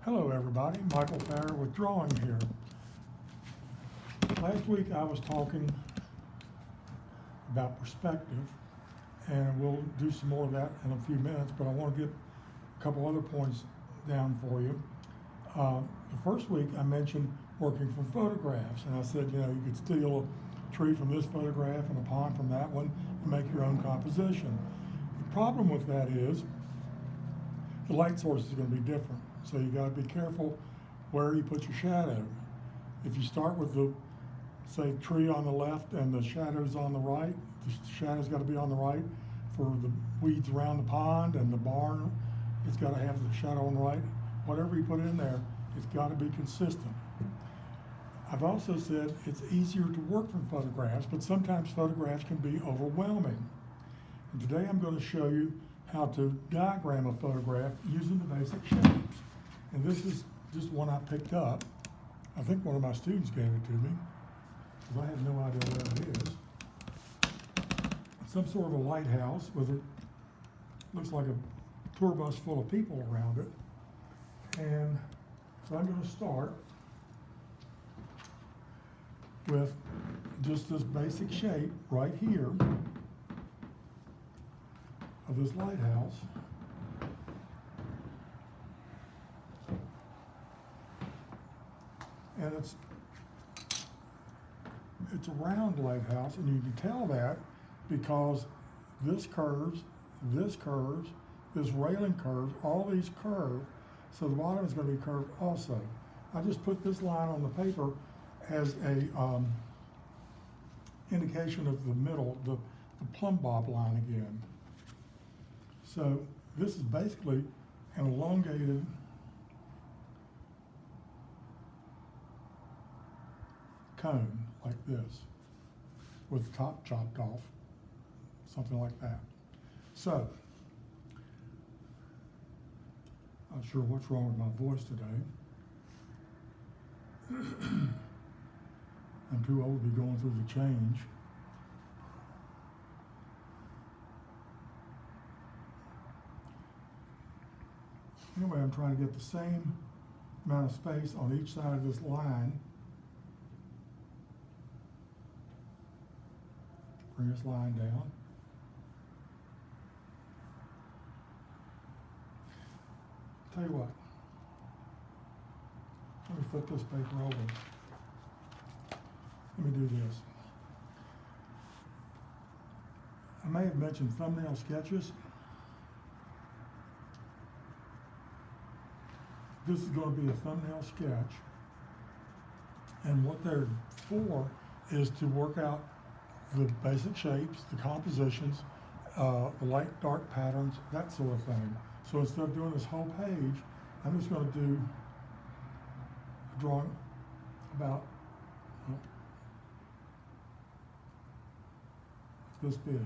Hello everybody, Michael Farrar with Drawing here. Last week I was talking about perspective, and we'll do some more of that in a few minutes, but I want to get a couple other points down for you. The first week I mentioned working from photographs, and I said, you could steal a tree from this photograph and a pond from that one and make your own composition. The problem with that is the light source is going to be different. So you got to be careful where you put your shadow. If you start with the, say, tree on the left and the shadow's on the right, the shadow's got to be on the right. For the weeds around the pond and the barn, it's got to have the shadow on the right. Whatever you put in there, it's got to be consistent. I've also said it's easier to work from photographs, but sometimes photographs can be overwhelming. And today I'm going to show you how to diagram a photograph using the basic shapes. And this is just one I picked up. I think one of my students gave it to me, because I have no idea where it is. Some sort of a lighthouse with it, looks like a tour bus full of people around it. And so I'm going to start with just this basic shape right here of this lighthouse. And it's a round lighthouse, and you can tell that because this curves, this railing curves, all these curve, so the bottom is going to be curved also. I just put this line on the paper as a indication of the middle, the plumb bob line again. So this is basically an elongated cone like this with the top chopped off, something like that. So, not sure what's wrong with my voice today. I'm too old to be going through the change. Anyway, I'm trying to get the same amount of space on each side of this line. Bring this line down. Tell you what, let me flip this paper over. Let me do this. I may have mentioned thumbnail sketches. This is going to be a thumbnail sketch, and what they're for is to work out the basic shapes, the compositions, the light dark patterns, that sort of thing. So instead of doing this whole page, I'm just going to do a drawing about this big.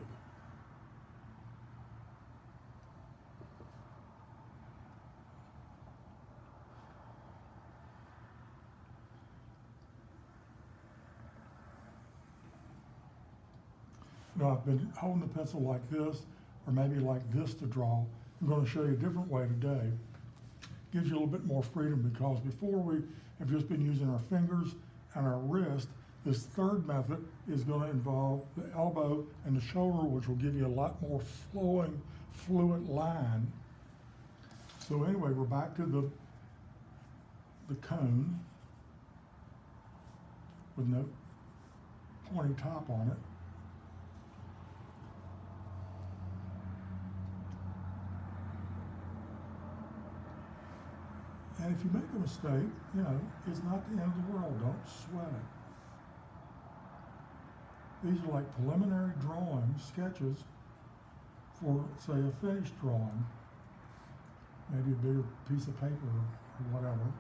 I've been holding the pencil like this, or maybe like this to draw. I'm going to show you a different way today. Gives you a little bit more freedom, because before we have just been using our fingers and our wrist. This third method is going to involve the elbow and the shoulder, which will give you a lot more flowing, fluid line. So anyway, we're back to the cone with no pointy top on it. And if you make a mistake, it's not the end of the world. Don't sweat it. These are like preliminary drawings, sketches for, say, a finished drawing. Maybe a bigger piece of paper or whatever.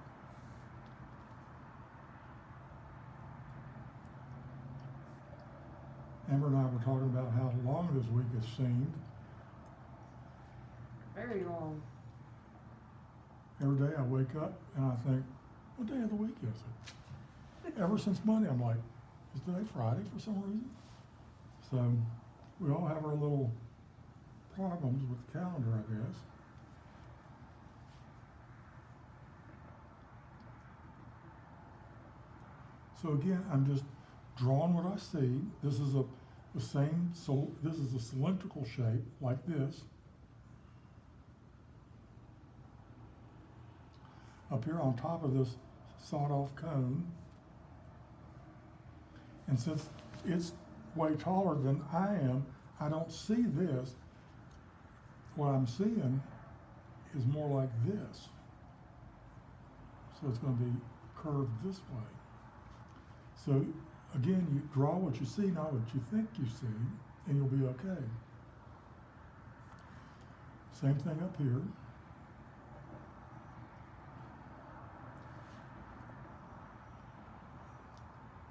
Amber and I were talking about how long this week has seemed. Very long. Every day I wake up and I think, what day of the week is it? Ever since Monday, I'm like, is today Friday for some reason? So we all have our little problems with the calendar, I guess. So again, I'm just drawing what I see. This is this is a cylindrical shape like this. Up here on top of this sawed-off cone. And since it's way taller than I am, I don't see this. What I'm seeing is more like this. So it's going to be curved this way. So again, you draw what you see, not what you think you see, and you'll be okay. Same thing up here.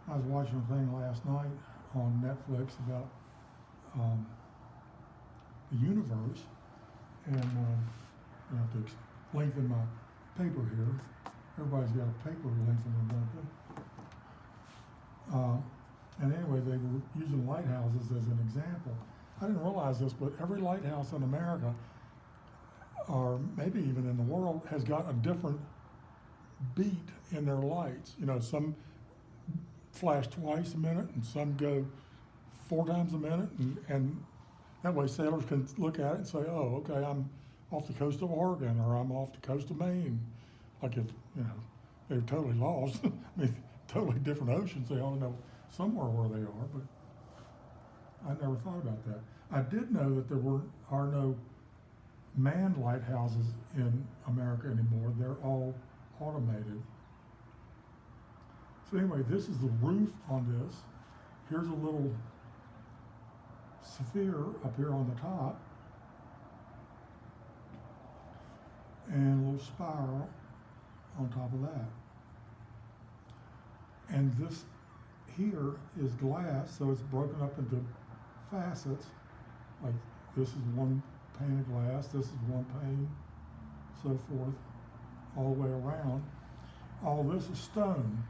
I was watching a thing last night on Netflix about the universe, and I have to lengthen my paper here. Everybody's got a paper lengthener, don't they? And anyway, they were using lighthouses as an example. I didn't realize this, but every lighthouse in America, or maybe even in the world, has got a different beat in their lights. You know, some flash twice a minute, and some go 4 times a minute, and that way sailors can look at it and say, oh, okay, I'm off the coast of Oregon, or I'm off the coast of Maine. Like if, they're totally lost, I mean, totally different oceans, they only know somewhere where they are, but I never thought about that. I did know that there are no manned lighthouses in America anymore. They're all automated. So anyway, this is the roof on this. Here's a little sphere up here on the top, and a little spiral on top of that. And this here is glass, so it's broken up into facets. Like this is one pane of glass, this is one pane, so forth, all the way around. All this is stone.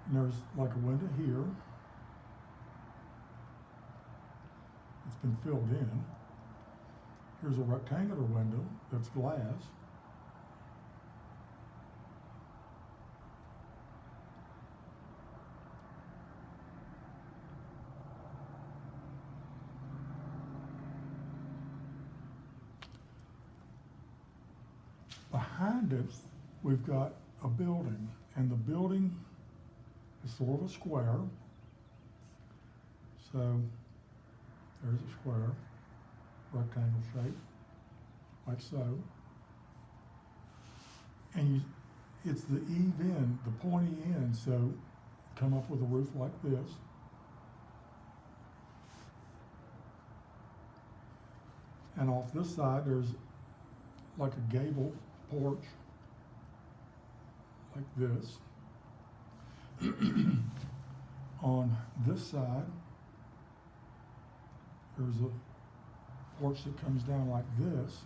And there's like a window here. It's been filled in. Here's a rectangular window that's glass. Behind it, we've got a building, and the building is sort of a square. So there's a square, rectangle shape, like so. And it's the eave end, the pointy end, so come up with a roof like this. And off this side, there's like a gable porch, like this. On this side, there's a porch that comes down like this.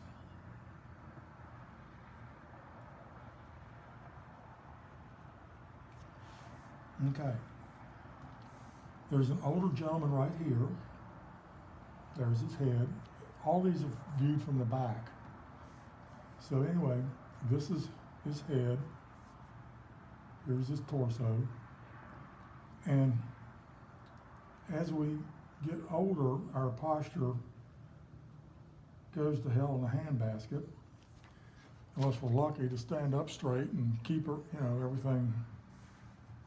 Okay. There's an older gentleman right here. There's his head. All these are viewed from the back. So anyway, this is his head. Here's his torso. And as we get older, our posture goes to hell in a handbasket, unless we're lucky to stand up straight and keep everything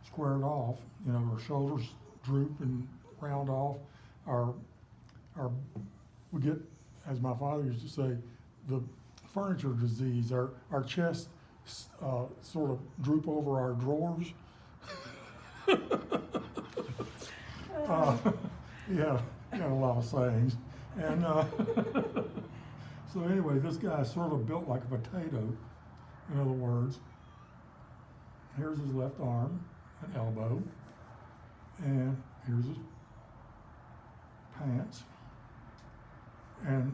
squared off. Our shoulders droop and round off. We get, as my father used to say, the furniture disease. Our chests sort of droop over our drawers. Yeah, got a lot of sayings. And so anyway, this guy's sort of built like a potato, in other words. Here's his left arm and elbow, and here's his pants. And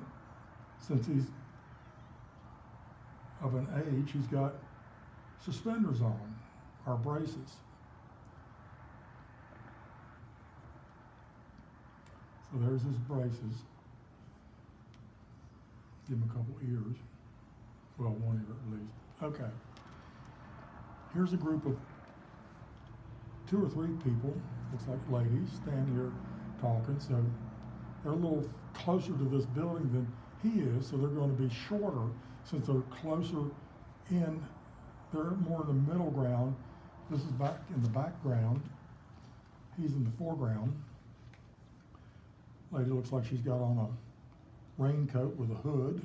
since he's of an age, he's got suspenders on, or braces. So there's his braces. Give him a couple ears. Well, one ear at least. Okay. Here's a group of 2 or 3 people, looks like ladies, stand here talking. So they're a little closer to this building than he is, so they're going to be shorter since they're closer in. They're more in the middle ground. This is back in the background. He's in the foreground. Lady looks like she's got on a raincoat with a hood.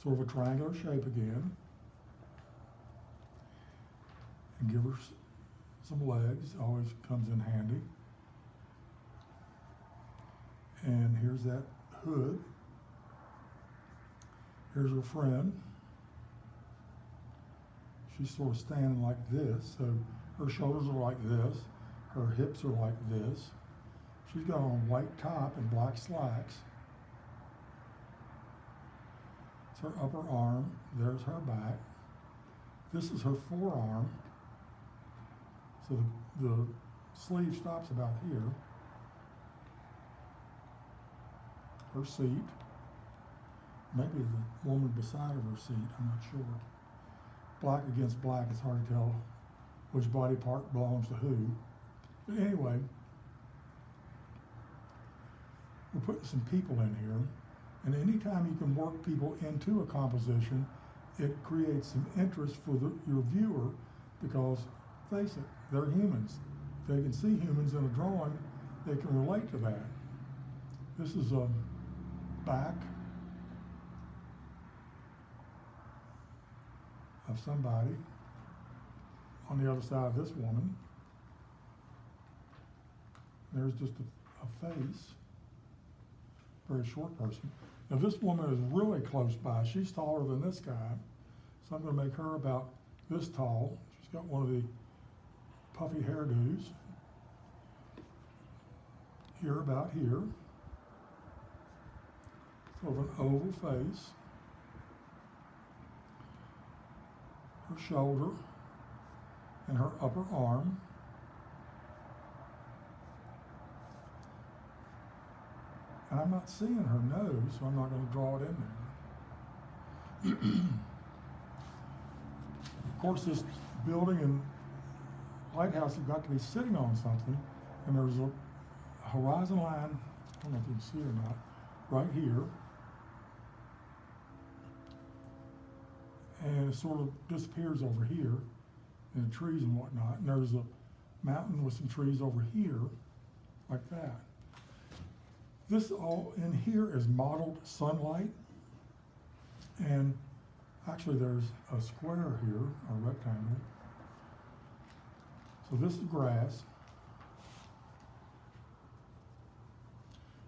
Sort of a triangular shape again. And give her some legs, always comes in handy. And here's that hood. Here's her friend. She's sort of standing like this, so her shoulders are like this, her hips are like this. She's got on a white top and black slacks. It's her upper arm, there's her back. This is her forearm. So the sleeve stops about here. Her seat, maybe the woman beside of her seat, I'm not sure. Black against black, it's hard to tell which body part belongs to who. But anyway, we're putting some people in here, and anytime you can work people into a composition, it creates some interest for your viewer, because face it, they're humans. If they can see humans in a drawing, they can relate to that. This is a back of somebody on the other side of this woman. There's just a face, very short person. Now this woman is really close by. She's taller than this guy, so I'm going to make her about this tall. She's got one of the puffy hairdos. Here about here. Sort of an oval face. Her shoulder and her upper arm. And I'm not seeing her nose, so I'm not going to draw it in there. Of course, this building and lighthouse have got to be sitting on something, and there's a horizon line, I don't know if you can see it or not, right here. And it sort of disappears over here in the trees and whatnot. And there's a mountain with some trees over here, like that. This all in here is mottled sunlight. And actually there's a square here, a rectangle. So this is grass.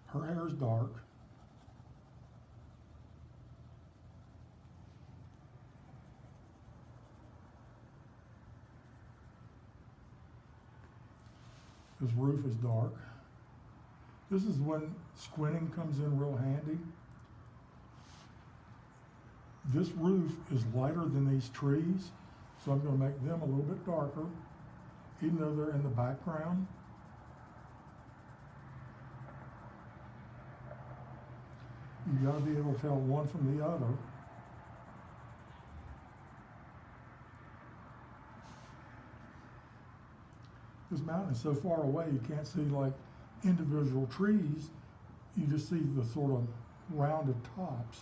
Her hair is dark. This roof is dark. This is when squinting comes in real handy. This roof is lighter than these trees, so I'm going to make them a little bit darker, even though they're in the background. You got to be able to tell one from the other. This mountain is so far away you can't see like individual trees, you just see the sort of rounded tops.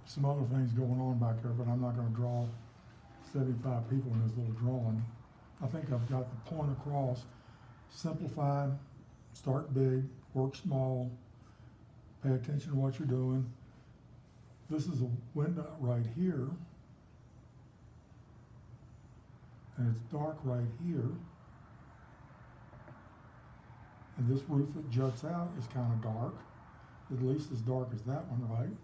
Some other things going on back there, but I'm not going to draw 75 people in this little drawing. I think I've got the point across. Simplify, start big, work small, pay attention to what you're doing. This is a window right here, and it's dark right here. And this roof that juts out is kind of dark, at least as dark as that one, right?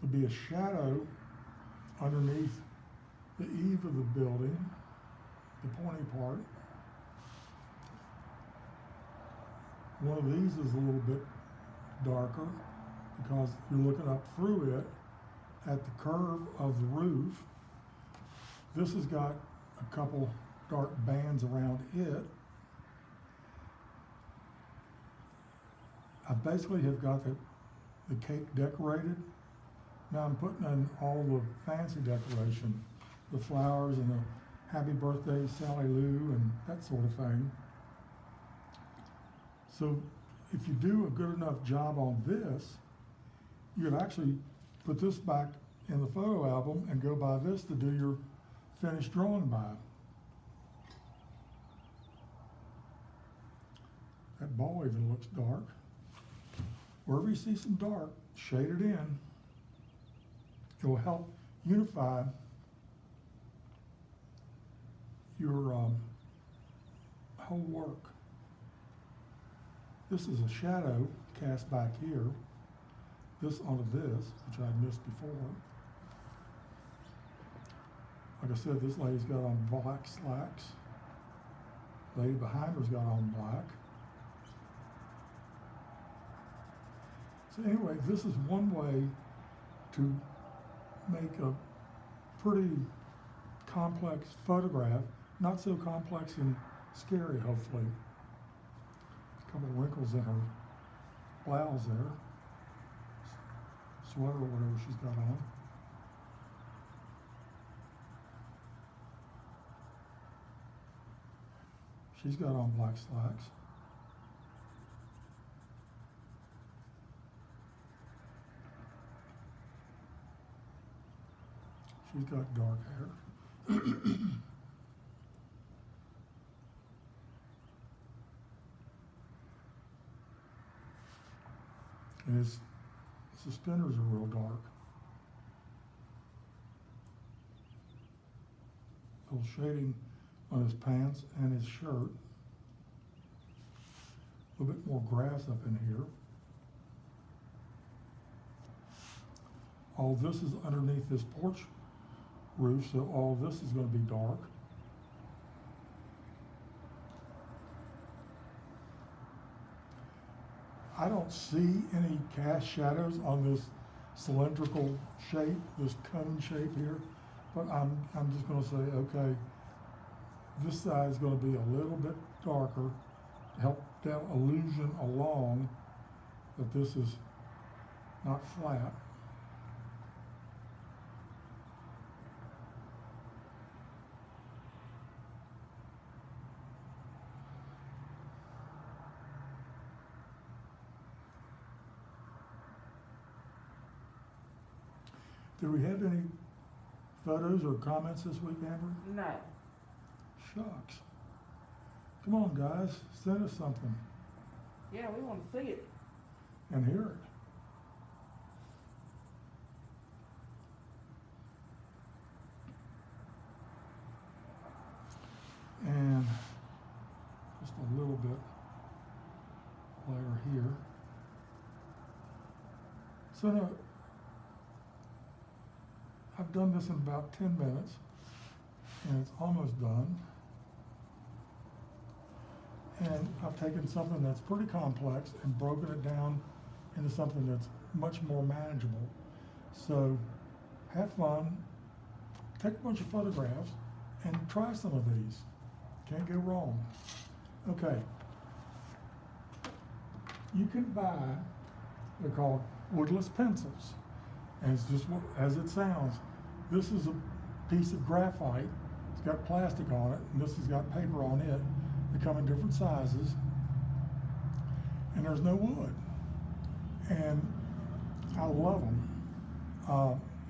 Be a shadow underneath the eave of the building, the pointy part. One of these is a little bit darker because you're looking up through it at the curve of the roof. This has got a couple dark bands around it. I basically have got the cake decorated. Now I'm putting in all the fancy decoration, the flowers and the happy birthday Sally Lou and that sort of thing. So if you do a good enough job on this, you could actually put this back in the photo album and go by this to do your finished drawing by. That ball even looks dark. Wherever you see some dark, shade it in. It will help unify your whole work. This is a shadow cast back here. This onto this, which I missed before. Like I said, this lady's got on black slacks. The lady behind her's got on black. So anyway, this is one way to make a pretty complex photograph, not so complex and scary, hopefully. A couple of wrinkles in her blouse there, sweater or whatever she's got on. She's got on black slacks. She's got dark hair. And his suspenders are real dark. A little shading on his pants and his shirt. A little bit more grass up in here. All this is underneath this porch roof, so all this is going to be dark. I don't see any cast shadows on this cylindrical shape, this cone shape here, but I'm just going to say, okay, this side is going to be a little bit darker to help that illusion along that this is not flat. Did we have any photos or comments this week, Amber? No. Shucks. Come on, guys, send us something Yeah, we want to see it. and hear it. And just a little bit layer here. So now, I've done this in about 10 minutes, and it's almost done. And I've taken something that's pretty complex and broken it down into something that's much more manageable. So have fun, take a bunch of photographs, and try some of these. Can't go wrong. Okay. You can buy, they're called woodless pencils. And it's just as it sounds. This is a piece of graphite. It's got plastic on it, and this has got paper on it. They come in different sizes, and there's no wood. And I love them.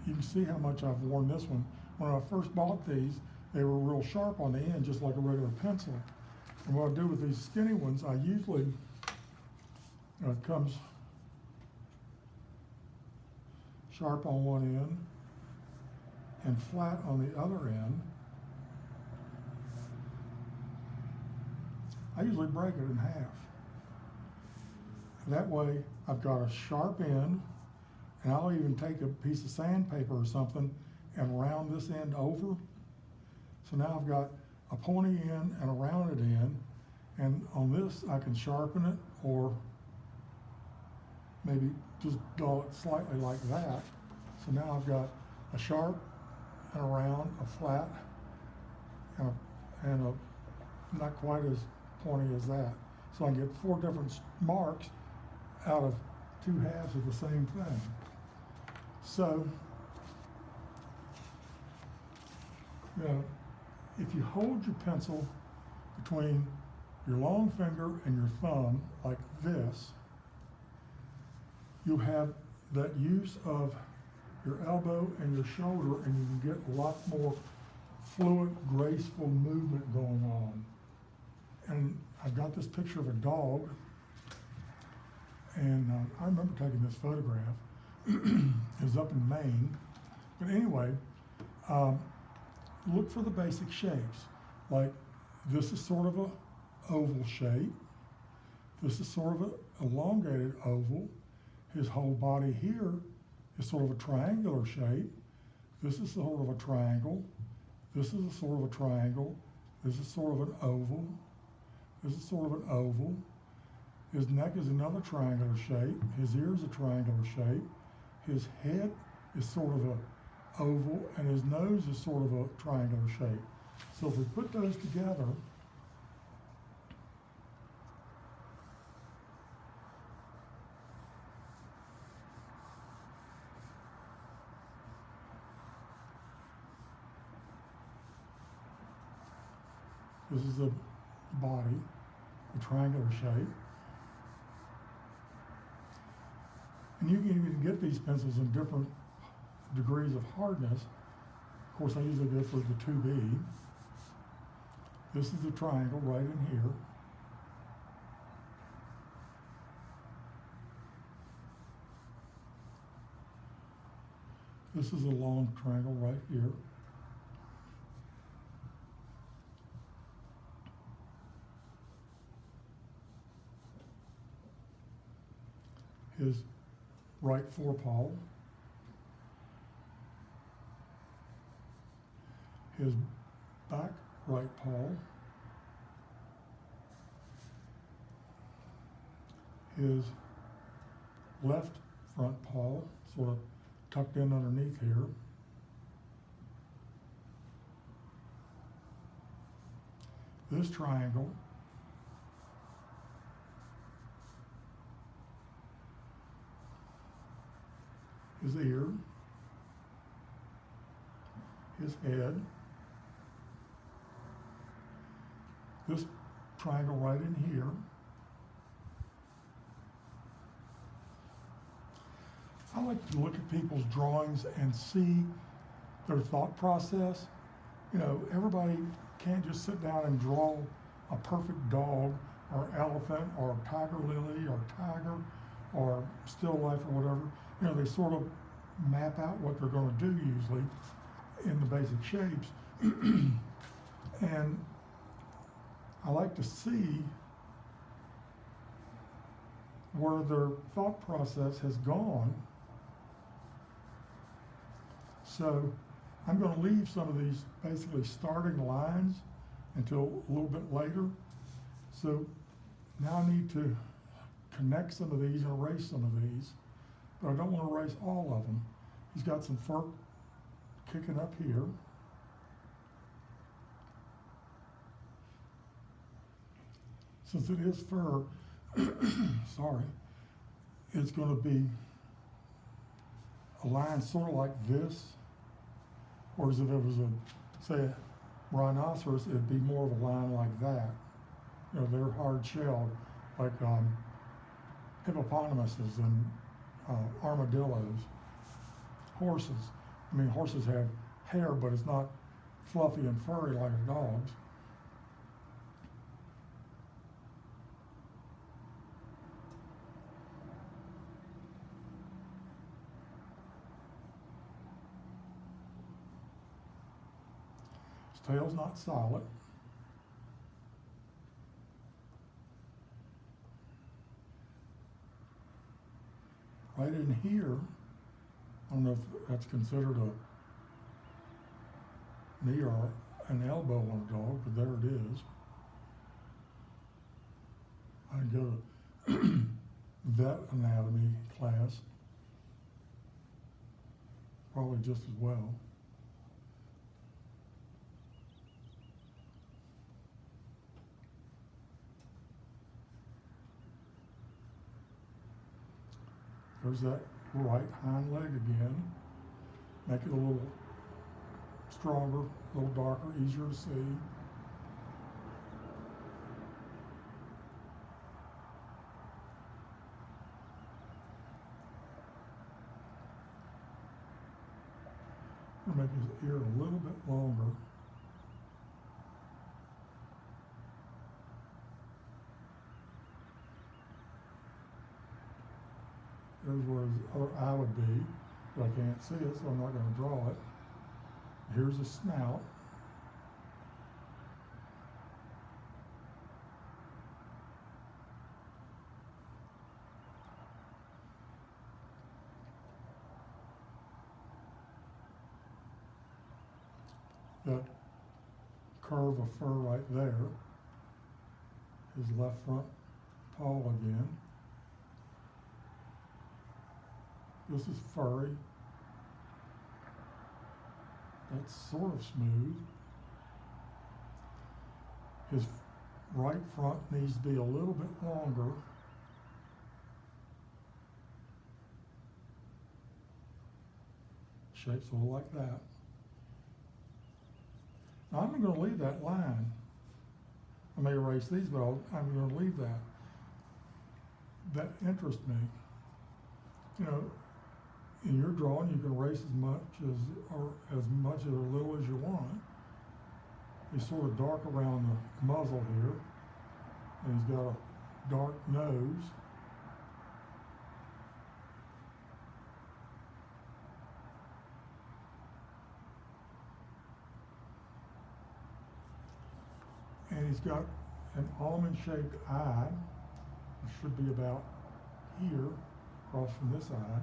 You can see how much I've worn this one. When I first bought these, they were real sharp on the end, just like a regular pencil. And what I do with these skinny ones, I usually, it comes sharp on one end and flat on the other end. I usually break it in half. That way I've got a sharp end, and I'll even take a piece of sandpaper or something and round this end over. So now I've got a pointy end and a rounded end, and on this I can sharpen it or maybe just dull it slightly like that. So now I've got a sharp and a round, a flat, and a not quite as pointy as that. So I can get 4 different marks out of 2 halves of the same thing. So, you know, if you hold your pencil between your long finger and your thumb like this, you have that use of your elbow and your shoulder, and you can get a lot more fluid, graceful movement going on. And I've got this picture of a dog, and I remember taking this photograph. It was up in Maine. But anyway, look for the basic shapes. Like this is sort of a oval shape. This is sort of an elongated oval. His whole body here is sort of a triangular shape. This is sort of a triangle. This is a sort of a triangle. This is sort of an oval. This is sort of an oval. His neck is another triangular shape. His ear is a triangular shape. His head is sort of a oval, and his nose is sort of a triangular shape. So if we put those together, this is the body, the triangular shape. And you can even get these pencils in different degrees of hardness. Of course, I usually go for the 2B. This is the triangle right in here. This is a long triangle right here. His right forepaw, his back right paw, his left front paw, sort of tucked in underneath here, this triangle, his ear, his head, this triangle right in here, I like to look at people's drawings and see their thought process. You know, everybody can't just sit down and draw a perfect dog or elephant or tiger lily or tiger or still life or whatever. You know, they sort of map out what they're going to do usually in the basic shapes. And I like to see where their thought process has gone. So I'm going to leave some of these basically starting lines until a little bit later. So now I need to connect some of these and erase some of these, but I don't want to erase all of them. He's got some fur kicking up here. Since it is fur, sorry, it's going to be a line sort of like this, or as if it was say, a rhinoceros, it'd be more of a line like that. You know, they're hard-shelled, like hippopotamuses and armadillos. Horses, I mean, horses have hair, but it's not fluffy and furry like a dog's. His tail's not solid. Right in here, I don't know if that's considered a knee or an elbow on a dog, but there it is. I can go to vet anatomy class. Probably just as well. There's that right hind leg again. Make it a little stronger, a little darker, easier to see. We'll make his ear a little bit longer. There's where his other eye would be, but I can't see it, so I'm not going to draw it. Here's his snout. That curve of fur right there. His left front paw again. This is furry. That's sort of smooth. His right front needs to be a little bit longer. Shape sort of like that. Now I'm going to leave that line. I may erase these, but I'm going to leave that. That interests me. You know, in your drawing, you can erase as much or as much or as little as you want. He's sort of dark around the muzzle here, and he's got a dark nose. And he's got an almond-shaped eye, which should be about here, across from this eye.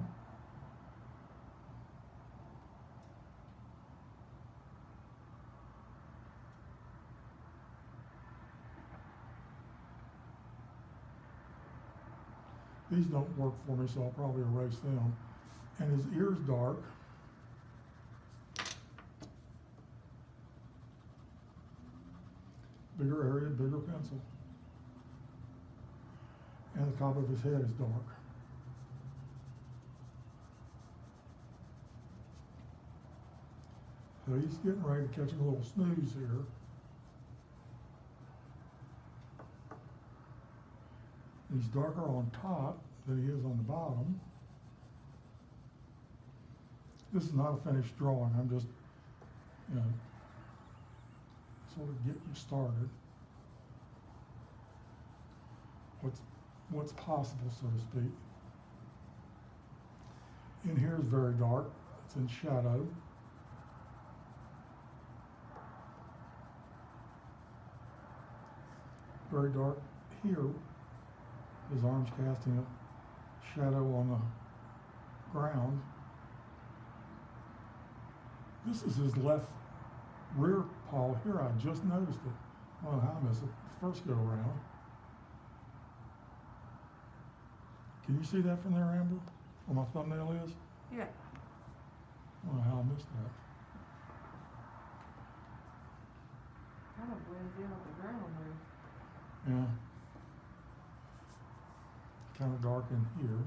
These don't work for me, so I'll probably erase them. And his ear's dark. Bigger area, bigger pencil. And the top of his head is dark. So he's getting ready to catch a little snooze here. He's darker on top than he is on the bottom. This is not a finished drawing. I'm just, you know, sort of getting you started. What's possible, so to speak. In here is very dark. It's in shadow. Very dark here. His arm's casting a shadow on the ground. This is his left rear paw here. I just noticed it. I don't know how I missed it the first go around. Can you see that from there, Amber? Where my thumbnail is? Yeah. I don't know how I missed that. Kind of blends in with the ground there. Yeah. Kind of dark in here.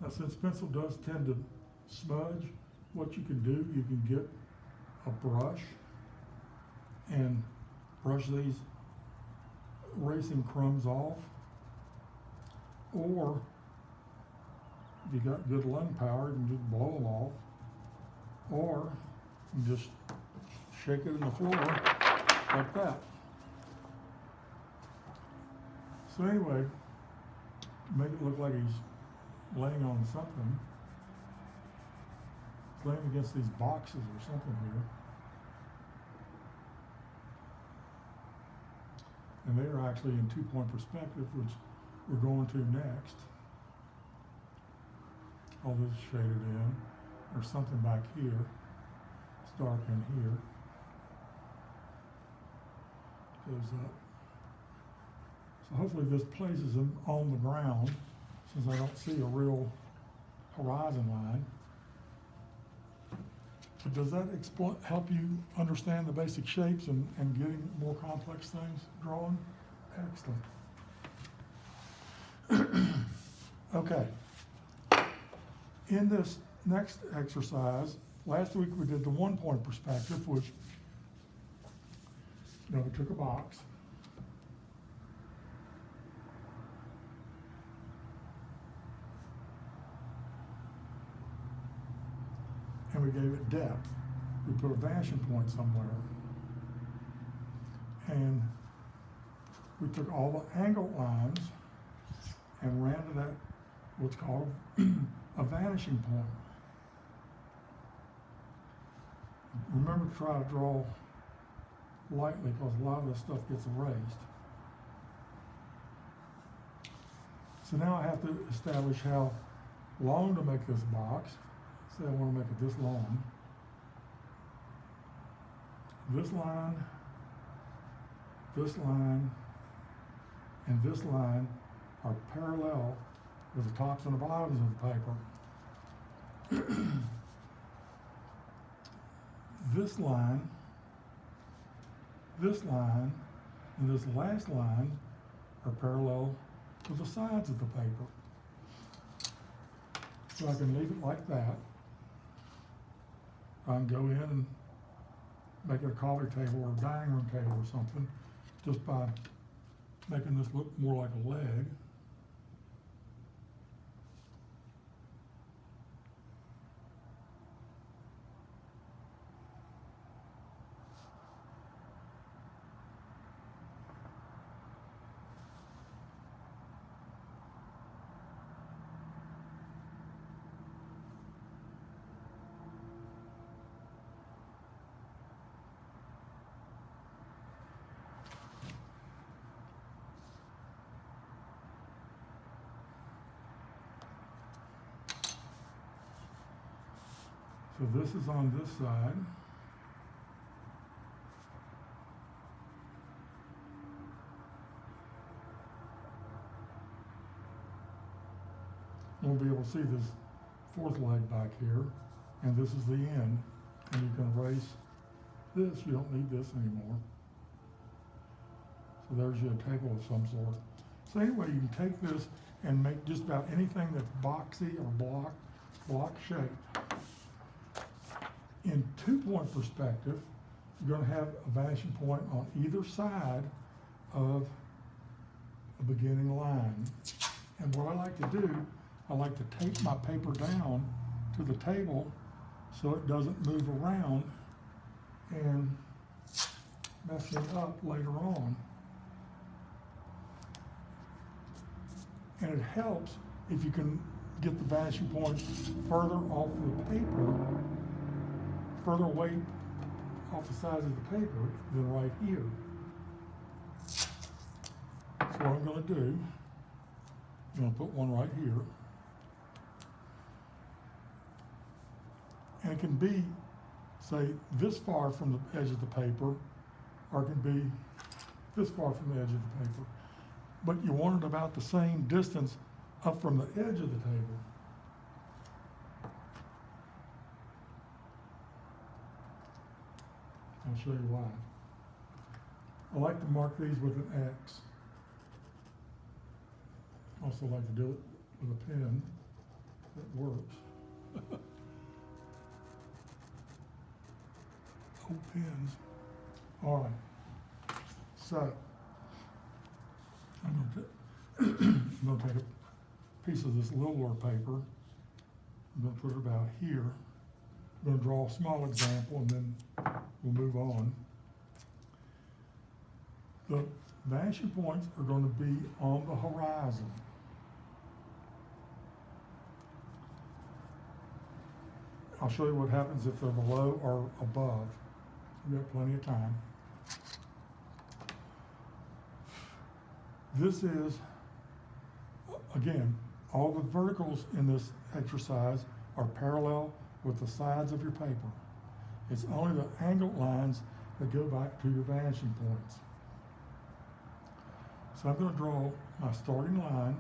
Now, since pencil does tend to smudge, what you can do, you can get a brush and brush these erasing crumbs off, or if you got good lung power, you can just blow them off, or you just shake it in the floor like that. So anyway, make it look like he's laying on something. He's laying against these boxes or something here. And they are actually in 2-point perspective, which we're going to next. all this is shaded in. There's something back here. It's dark in here. Goes up. So hopefully this places them on the ground, since I don't see a real horizon line. But does that help you understand the basic shapes and getting more complex things drawn? Excellent. Okay. In this next exercise, last week we did the one-point perspective, which, we took a box. And we gave it depth. We put a vanishing point somewhere. And we took all the angle lines and ran to that, what's called a vanishing point. Remember to try to draw lightly, because a lot of this stuff gets erased. So now I have to establish how long to make this box. Say I want to make it this long. This line, and this line are parallel with the tops and the bottoms of the paper. This line, and this last line are parallel with the sides of the paper. So I can leave it like that. I can go in and make it a coffee table or a dining room table or something, just by making this look more like a leg. So this is on this side. You'll be able to see this fourth leg back here, and this is the end. And you can erase this. You don't need this anymore. So there's your table of some sort. So anyway, you can take this and make just about anything that's boxy or block shaped. In two-point perspective, you're going to have a vanishing point on either side of a beginning line. And what I like to do, I like to tape my paper down to the table so it doesn't move around and mess me up later on. And it helps if you can get the vanishing point further off the paper, further away off the sides of the paper than right here. So what I'm going to do, I'm going to put one right here. And it can be, say, this far from the edge of the paper, or it can be this far from the edge of the paper. But you want it about the same distance up from the edge of the table. I'll show you why. I like to mark these with an X. I also like to do it with a pen that works. Old pens. All right. So I'm going to take a piece of this littler paper. I'm going to put it about here. I'm going to draw a small example and then we'll move on. The vanishing points are going to be on the horizon. I'll show you what happens if they're below or above. We've got plenty of time. This is, again, All the verticals in this exercise are parallel with the sides of your paper. It's only the angled lines that go back to your vanishing points. So I'm going to draw my starting line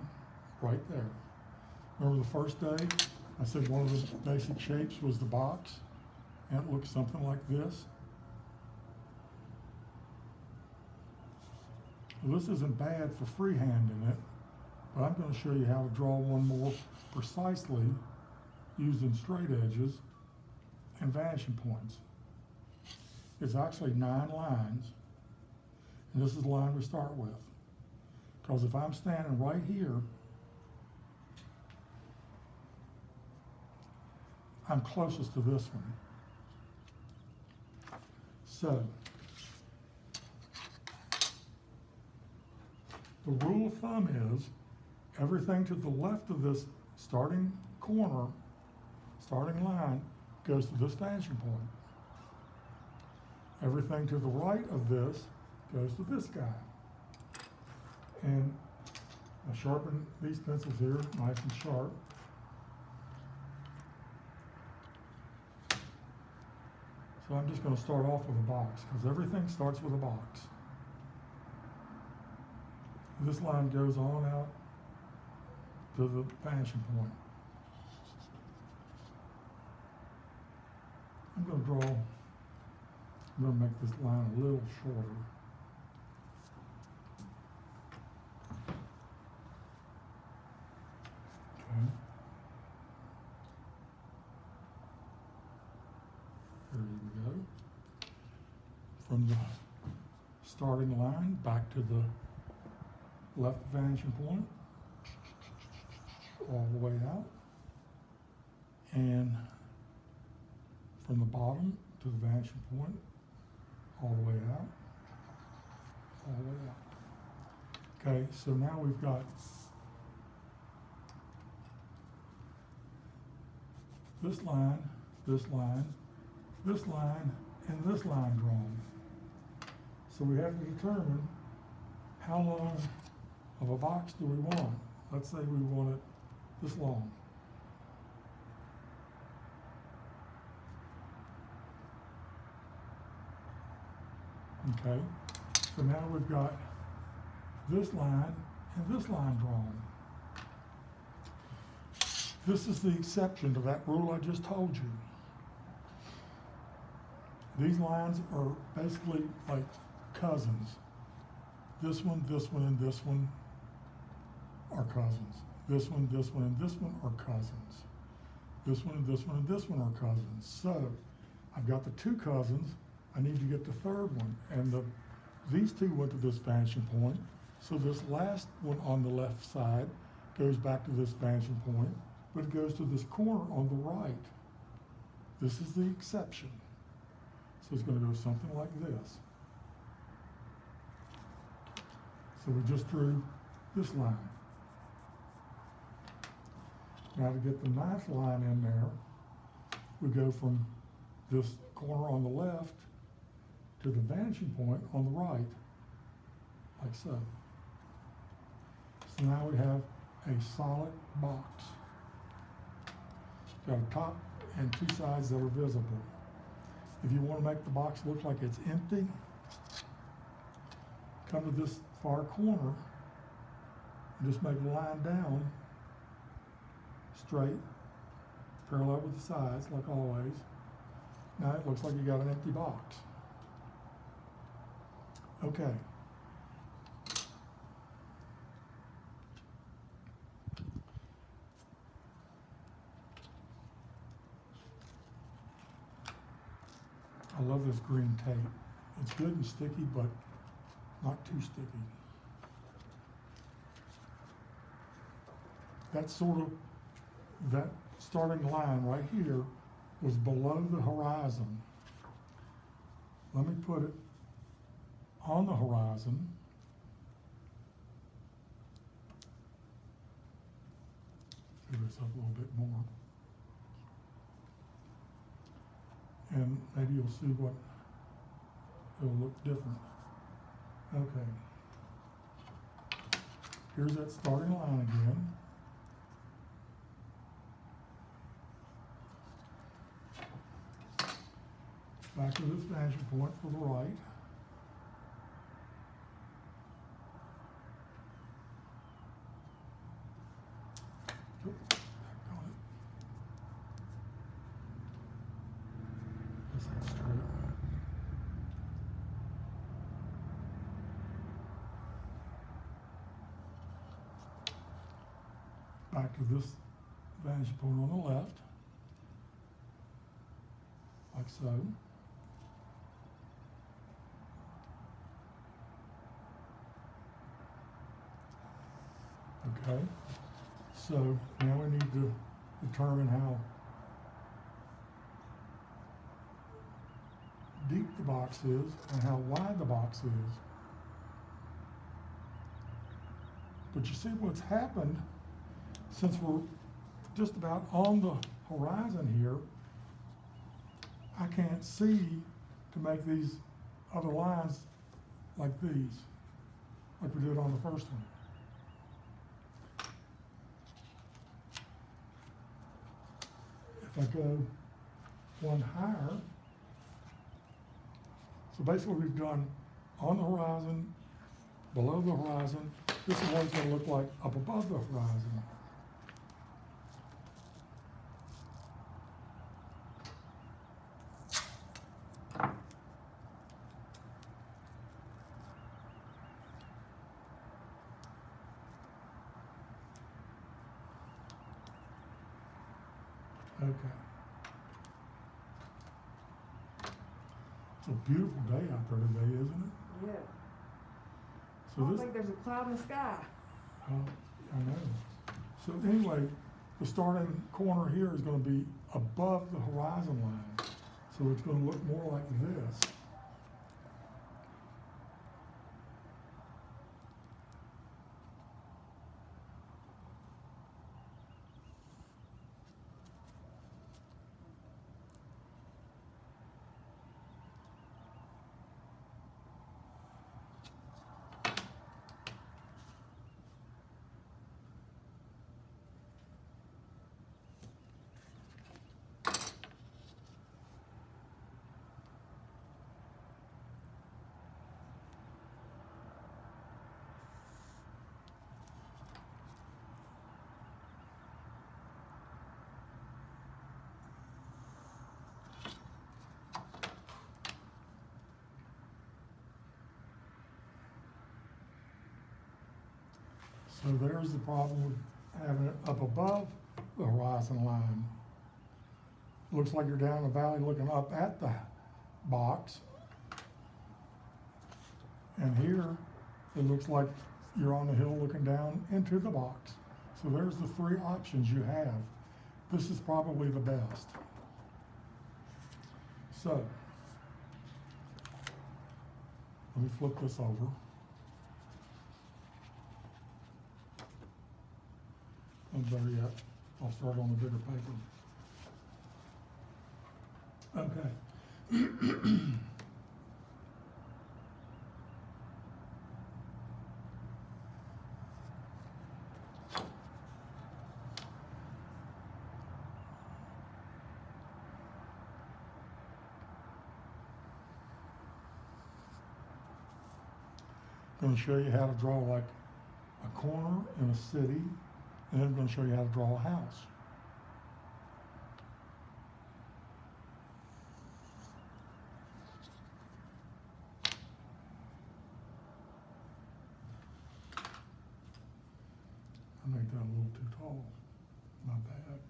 right there. Remember the first day, I said one of the basic shapes was the box, and it looks something like this. Well, this isn't bad for freehanding it, but I'm going to show you how to draw one more precisely using straight edges and vanishing points. It's actually 9 lines, and this is the line we start with. Because if I'm standing right here, I'm closest to this one. So, the rule of thumb is everything to the left of this starting corner, starting line, goes to this vanishing point. Everything to the right of this goes to this guy. And I sharpen these pencils here, nice and sharp. So I'm just going to start off with a box, because everything starts with a box. This line goes on out to the vanishing point. I'm going to make this line a little shorter. Okay. There we go. From the starting line back to the left vanishing point, all the way out, and from the bottom to the vanishing point, all the way out, all the way out. Okay, so now we've got this line, this line, this line, and this line drawn. So we have to determine how long of a box do we want. Let's say we want it this long. Okay, so now we've got this line and this line drawn. This is the exception to that rule I just told you. These lines are basically like cousins. This one, and this one are cousins. This one, and this one are cousins. This one, and this one, and this one are cousins. So I've got the 2 cousins. I need to get the 3rd one. And these 2 went to this vanishing point. So this last one on the left side goes back to this vanishing point, but it goes to this corner on the right. This is the exception. So it's going to go something like this. So we just drew this line. Now to get the 9th line in there, we go from this corner on the left to the vanishing point on the right, like so. So now we have a solid box. It's got a top and 2 sides that are visible. If you want to make the box look like it's empty, come to this far corner and just make a line down, straight, parallel with the sides, like always. Now it looks like you got an empty box. Okay. I love this green tape. It's good and sticky, but not too sticky. That starting line right here was below the horizon. Let me put it on the horizon. Do this up a little bit more. And maybe you'll see what it'll look different. Okay. Here's that starting line again. Back to this vanishing point for the right. Oop, back on it. This is straight. Back to this vanishing point on the left, like so. Okay, so now we need to determine how deep the box is and how wide the box is. But you see what's happened, since we're just about on the horizon here, I can't see to make these other lines like these, like we did on the first one. If I go one higher, so basically we've done on the horizon, below the horizon. This is what it's going to look like up above the horizon. Okay. It's a beautiful day out there today, isn't it? Yeah. I So don't this, think there's a cloud in the sky. I know. So anyway, the starting corner here is going to be above the horizon line. So it's going to look more like this. So there's the problem with having it up above the horizon line. Looks like you're down the valley looking up at the box. And here, it looks like you're on the hill looking down into the box. So there's the three options you have. This is probably the best. So, let me flip this over. And better yet, I'll start on the bigger paper. Okay. I'm going to show you how to draw like a corner in a city, and then I'm going to show you how to draw a house. I made that a little too tall. My bad.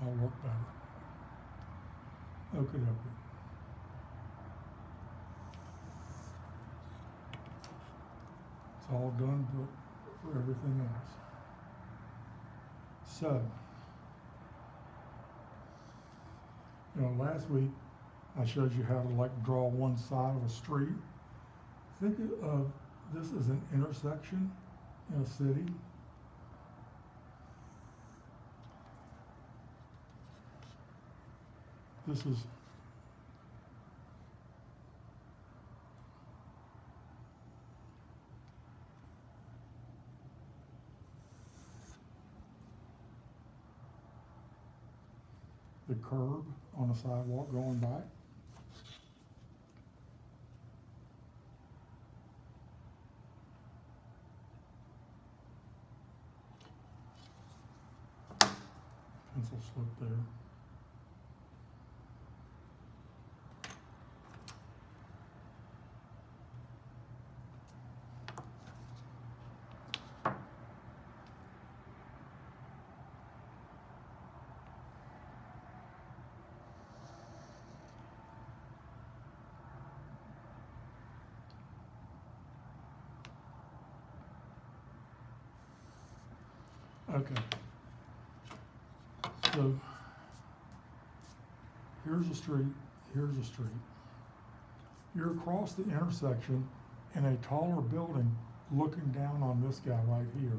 That'll work better. Okay, okay. It's all done for everything else. So, last week I showed you how to like draw one side of a street. Think of this as an intersection in a city. this is the curb on the sidewalk going back. Pencil slip there. Okay. So here's a street, here's a street. You're across the intersection in a taller building looking down on this guy right here.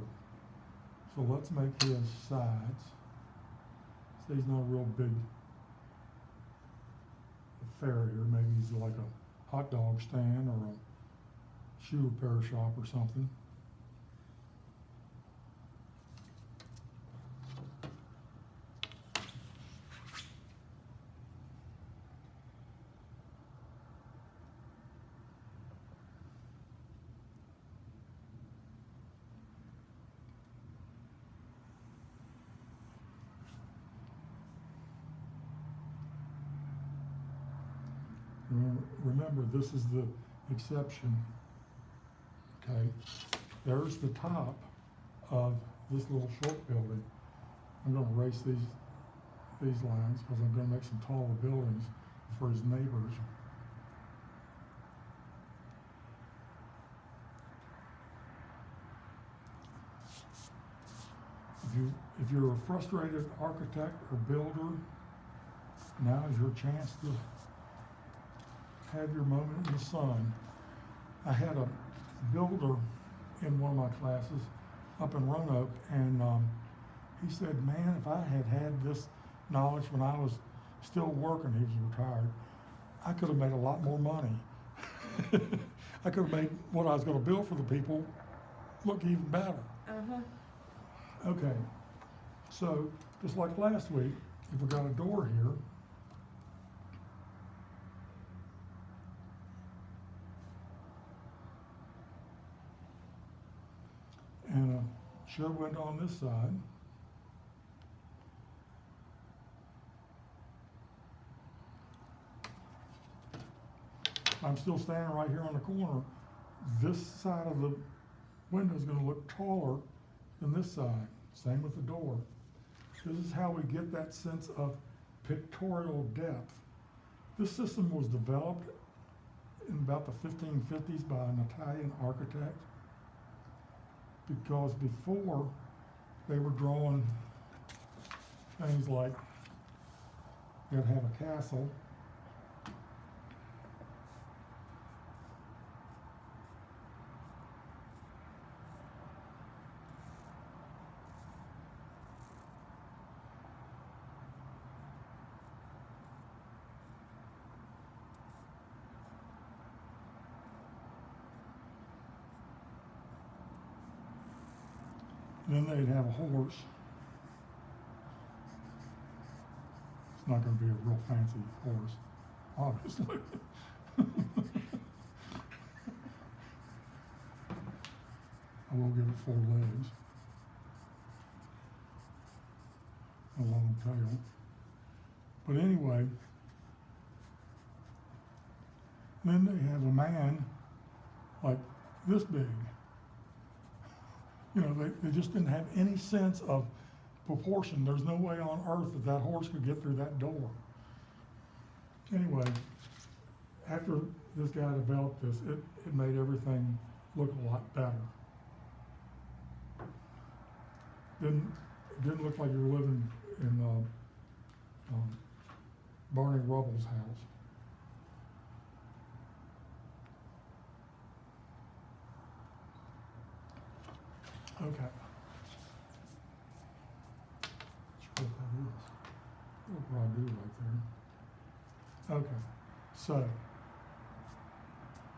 So let's make his sides. So he's not a real big farrier. Maybe he's like a hot dog stand or a shoe repair shop or something. Remember, this is the exception, okay? There's the top of this little short building. I'm gonna erase these lines because I'm gonna make some taller buildings for his neighbors. If you're a frustrated architect or builder, now is your chance to have your moment in the sun. I had a builder in one of my classes up in Roanoke, and he said, man, if I had had this knowledge when I was still working, he was retired, I could have made a lot more money. I could have made what I was going to build for the people look even better. Okay, so just like last week, if we got a door here, and a show window on this side. I'm still standing right here on the corner. This side of the window is going to look taller than this side. Same with the door. This is how we get that sense of pictorial depth. This system was developed in about the 1550s by an Italian architect, because before they were drawing things like they'd have a castle, then they'd have a horse. It's not going to be a real fancy horse, obviously. I will give it 4 legs, a long tail. But anyway, then they have a man like this big. You know, they just didn't have any sense of proportion. There's no way on earth that that horse could get through that door. Anyway, after this guy developed this, it made everything look a lot better. It didn't look like you were living in Barney Rubble's house. Okay. That's what that is. Little ragu right there. Okay, so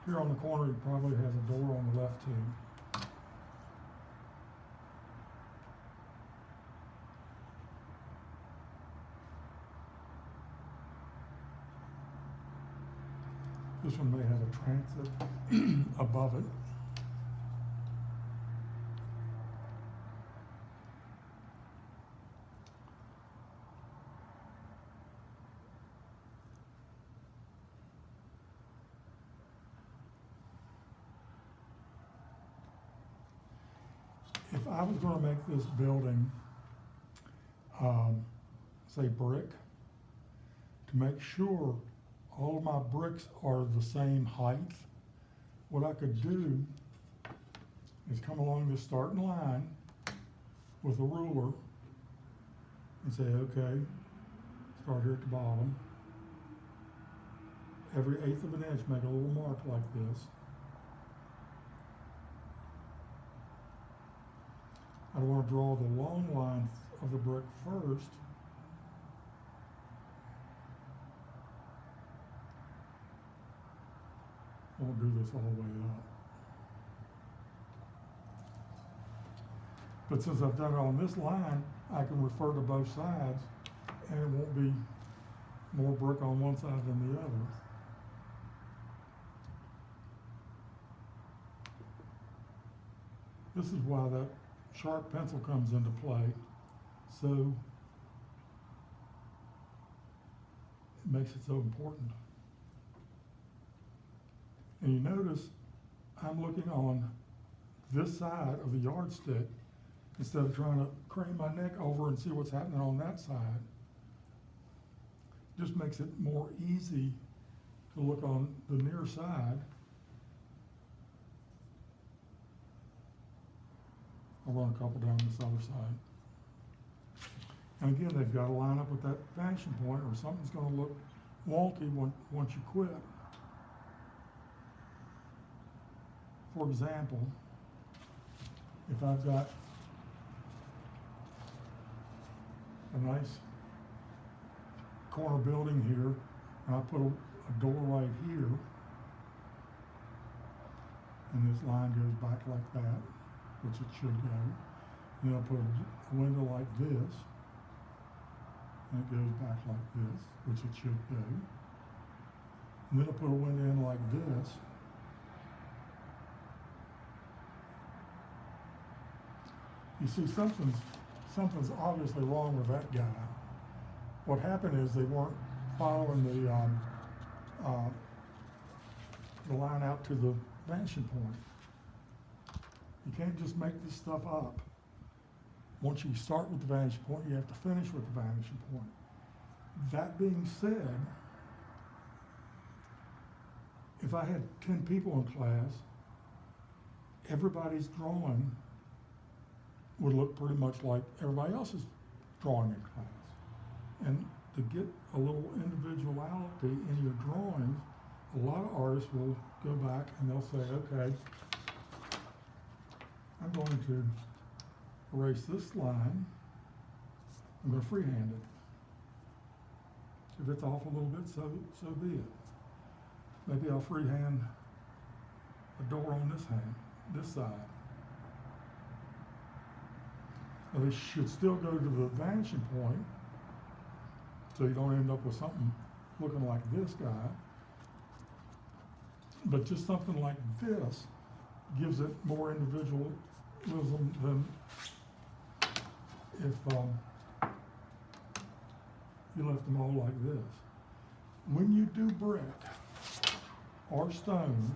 here on the corner, it probably has a door on the left too. This one may have a transit above it. If I was gonna make this building, say brick, to make sure all of my bricks are the same height, what I could do is come along this starting line with a ruler and say, okay, start here at the bottom. Every 1/8 of an inch, make a little mark like this. I want to draw the long line of the brick first. I won't do this all the way up. But since I've done it on this line, I can refer to both sides and it won't be more brick on one side than the other. This is why that sharp pencil comes into play. So it makes it so important. And you notice I'm looking on this side of the yardstick instead of trying to crane my neck over and see what's happening on that side. Just makes it more easy to look on the near side. I'll run a couple down this other side. And again, they've got to line up with that vanishing point or something's going to look wonky once you quit. For example, if I've got a nice corner building here, and I put a door right here, and this line goes back like that, which it should go, and then I'll put a window like this, and it goes back like this, which it should go, and then I'll put a window in like this. You see, something's obviously wrong with that guy. What happened is they weren't following the line out to the vanishing point. You can't just make this stuff up. Once you start with the vanishing point, you have to finish with the vanishing point. That being said, if I had 10 people in class, everybody's drawing would look pretty much like everybody else's drawing in class. And to get a little individuality in your drawings, a lot of artists will go back and they'll say, okay, I'm going to erase this line. I'm going to freehand it. If it's off a little bit, so be it. Maybe I'll freehand a door on this side. Now they should still go to the vanishing point, so you don't end up with something looking like this guy. But just something like this gives it more individualism than if you left them all like this. When you do brick or stone,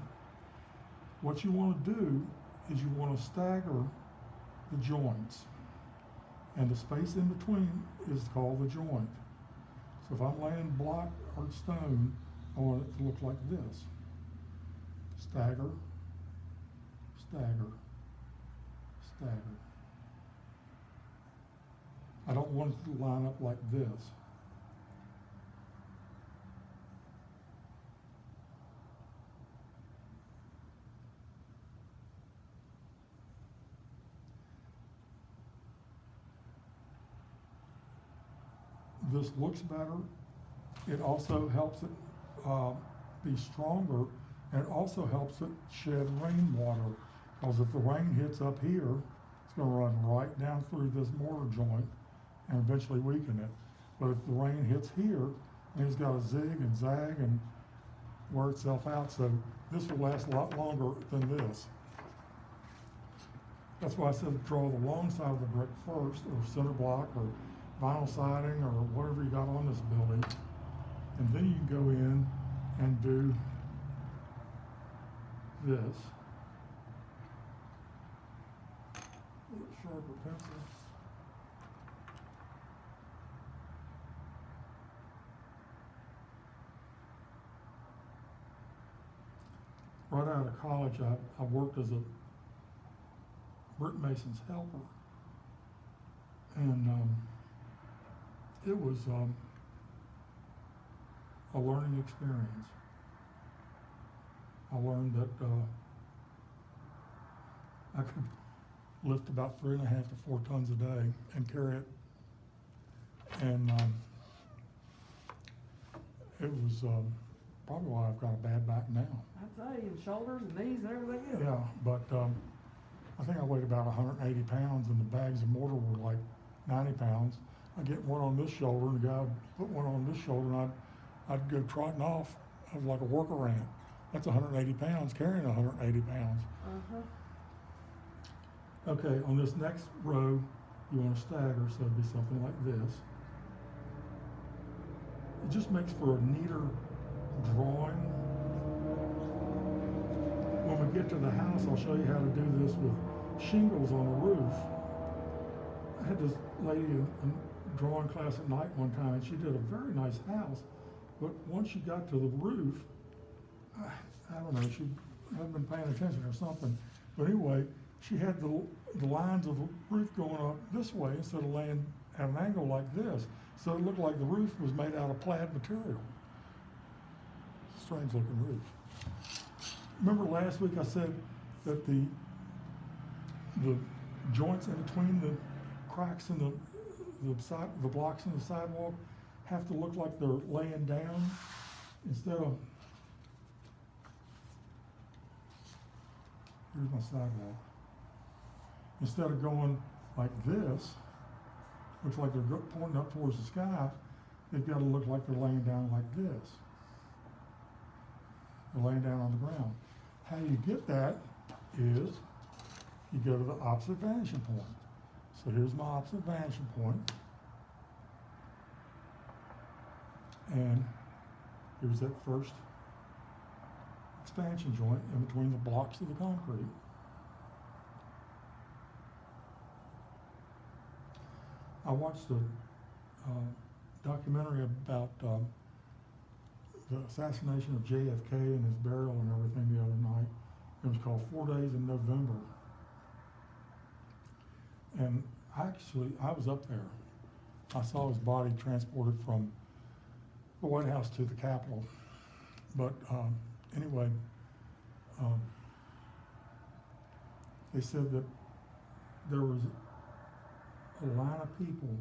what you want to do is you want to stagger the joints. And the space in between is called the joint. So if I'm laying block or stone, I want it to look like this. Stagger, stagger, stagger. I don't want it to line up like this. This looks better It also helps it be stronger, and it also helps it shed rainwater. Because if the rain hits up here, it's going to run right down through this mortar joint and eventually weaken it. But if the rain hits here, then it's got to zig and zag and wear itself out. So this will last a lot longer than this. That's why I said draw the long side of the brick first, or cinder block, or vinyl siding, or whatever you got on this building. And then you can go in and do this. A little sharper pencil. Right out of college, I worked as a brick mason's helper, and it was a learning experience. I learned that I could lift about 3.5 to 4 tons a day and carry it, and it was probably why I've got a bad back now. I'd say, and shoulders and knees and everything else. Yeah, but I think I weighed about 180 pounds, and the bags of mortar were like 90 pounds. I'd get one on this shoulder, and the guy would put one on this shoulder, and I'd go trotting off. I was like a worker ant. That's 180 pounds, carrying 180 pounds. Okay, on this next row, you want to stagger, so it'd be something like this. It just makes for a neater drawing. When we get to the house, I'll show you how to do this with shingles on the roof. I had this lady in drawing class at night one time, and she did a very nice house, but once she got to the roof, I don't know, she hadn't been paying attention or something, but anyway, she had the lines of the roof going up this way instead of laying at an angle like this, so it looked like the roof was made out of plaid material. Strange looking roof. Remember last week I said that the joints in between the cracks in the blocks in the sidewalk have to look like they're laying down instead of, here's my sidewalk. Instead of going like this, looks like they're pointing up towards the sky, they've got to look like they're laying down like this. They're laying down on the ground. How you get that is you go to the opposite vanishing point. So here's my opposite vanishing point. And here's that first expansion joint in between the blocks of the concrete. I watched a documentary about the assassination of JFK and his burial and everything the other night. It was called 4 Days in November. And I was up there. I saw his body transported from the White House to the Capitol. But anyway, they said that there was a line of people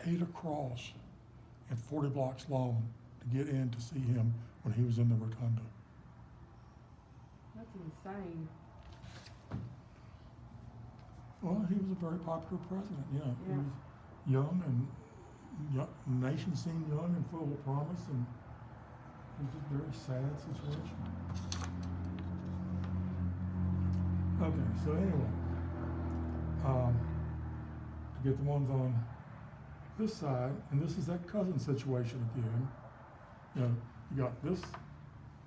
8 across and 40 blocks long to get in to see him when he was in the rotunda. That's insane. Well, he was a very popular president, you know. Yeah. He was young, and the nation seemed young and full of promise, and it was a very sad situation. Okay, so anyway, to get the ones on this side, and this is that cousin situation again. You know, you got this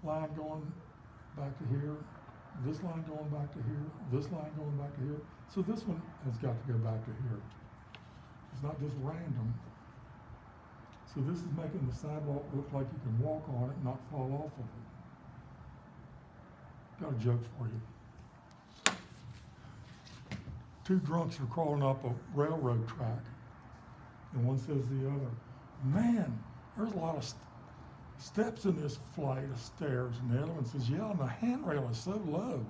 line going back to here, this line going back to here, this line going back to here. So this one has got to go back to here. It's not just random. So this is making the sidewalk look like you can walk on it and not fall off of it. Got a joke for you. 2 drunks are crawling up a railroad track, and one says to the other, "Man, there's a lot of steps in this flight of stairs." And the other one says, "Yeah, and the handrail is so low."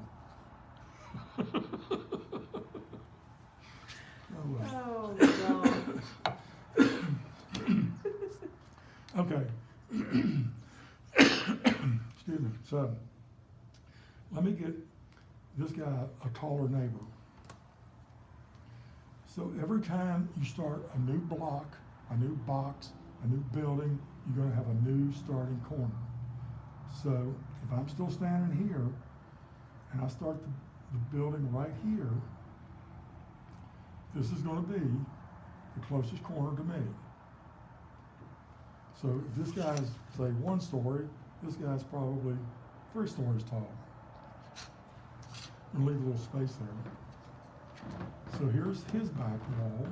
Oh, God. Okay, Excuse me. So let me get this guy a taller neighbor. So every time you start a new block, a new box, a new building, you're going to have a new starting corner. So if I'm still standing here and I start the building right here, this is going to be the closest corner to me. So if this guy's, say, 1 story, this guy's probably 3 stories tall. And leave a little space there. So here's his back wall.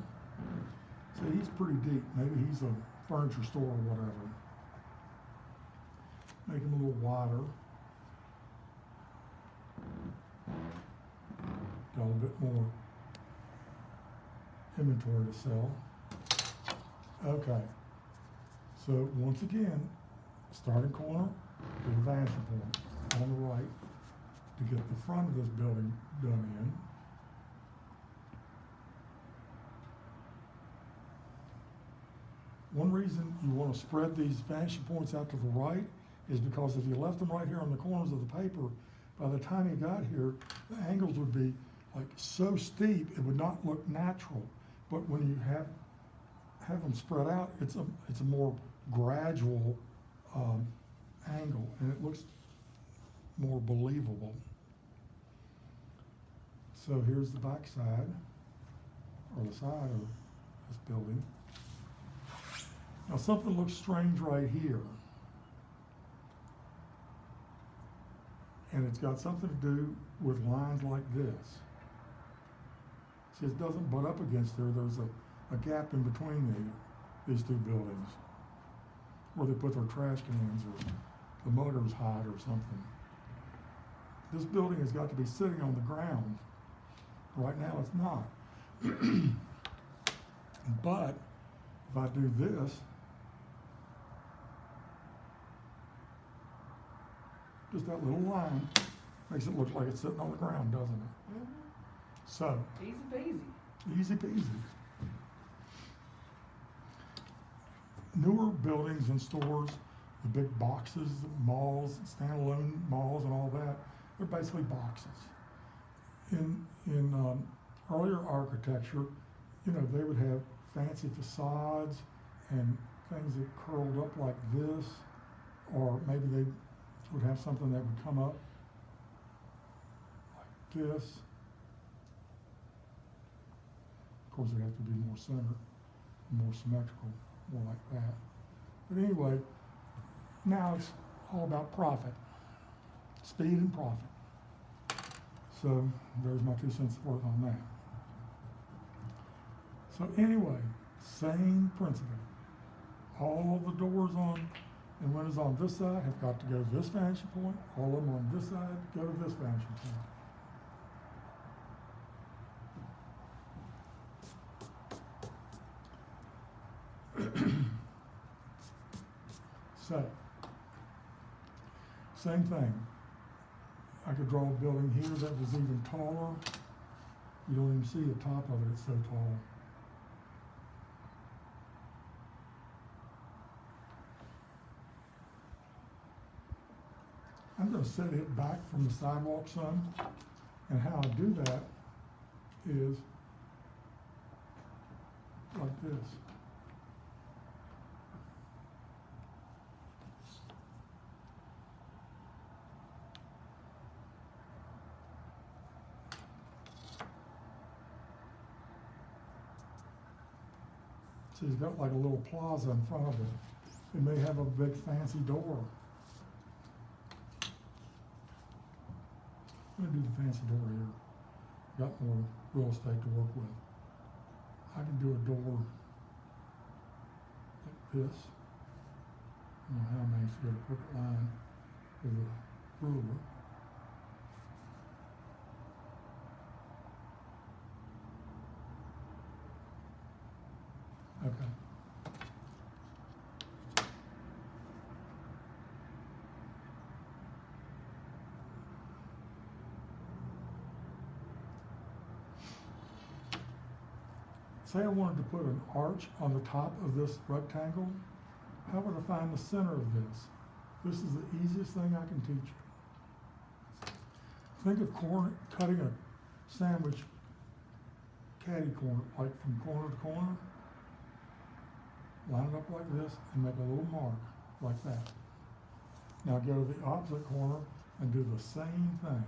So he's pretty deep. Maybe he's a furniture store or whatever. Make him a little wider. Got a little bit more inventory to sell. Okay. So once again, starting corner to the vanishing point on the right to get the front of this building done in. One reason you want to spread these vanishing points out to the right is because if you left them right here on the corners of the paper, by the time you got here, the angles would be like so steep it would not look natural. But when you have them spread out, it's a more gradual angle, and it looks more believable. So here's the back side, or the side of this building. Now something looks strange right here. And it's got something to do with lines like this. See, it doesn't butt up against there. There's a gap in between these 2 buildings where they put their trash cans or the muggers hide or something. This building has got to be sitting on the ground. Right now it's not. But if I do this, just that little line makes it look like it's sitting on the ground, doesn't it? Mm-hmm. So, Easy peasy. easy peasy. Newer buildings and stores, the big boxes, malls, standalone malls and all that, they're basically boxes. In earlier architecture, they would have fancy facades and things that curled up like this, or maybe they would have something that would come up like this. Of course, it has to be more centered, more symmetrical, more like that. But anyway, now it's all about profit, speed and profit. So there's my 2 cents worth on that. So anyway, same principle. All the doors on and windows on this side have got to go to this vanishing point. All of them on this side go to this vanishing point. So, same thing. I could draw a building here that was even taller. You don't even see the top of it, it's so tall. I'm going to set it back from the sidewalk some, and how I do that is like this. So he's got like a little plaza in front of it. It may have a big fancy door. I'm going to do the fancy door here. Got more real estate to work with. I can do a door like this. I don't know how I managed to get a perfect line with a ruler. Okay. Say I wanted to put an arch on the top of this rectangle. how would I find the center of this? This is the easiest thing I can teach you. Think of cutting a sandwich catty corner, like from corner to corner. Line it up like this and make a little mark like that. Now go to the opposite corner and do the same thing.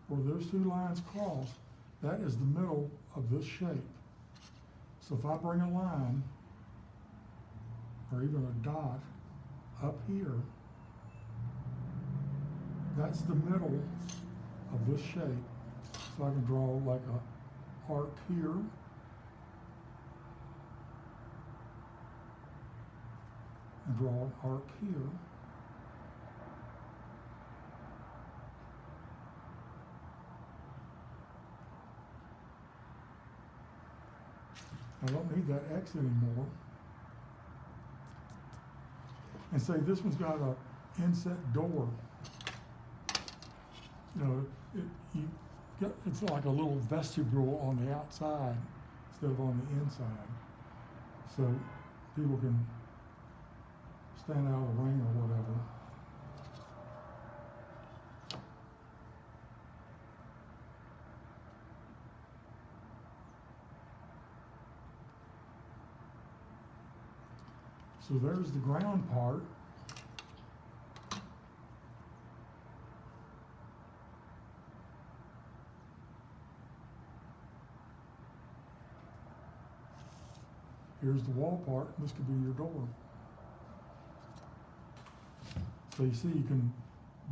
Where those two lines cross, that is the middle of this shape. So if I bring a line, or even a dot, up here, that's the middle of this shape. So I can draw like a arc here, and draw an arc here. I don't need that X anymore. And say this one's got a inset door. You know, it's like a little vestibule on the outside instead of on the inside. So people can stand out of the rain or whatever. So there's the ground part. Here's the wall part. This could be your door. So you see, you can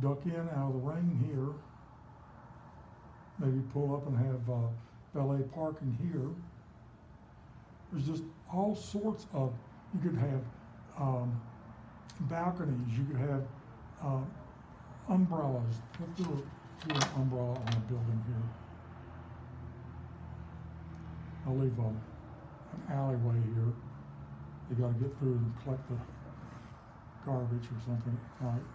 duck in out of the rain here. Maybe pull up and have valet parking here. There's just all sorts of, you could have balconies, you could have umbrellas. Let's do an umbrella on a building here. I'll leave an alleyway here. You gotta get through and collect the garbage or something at night.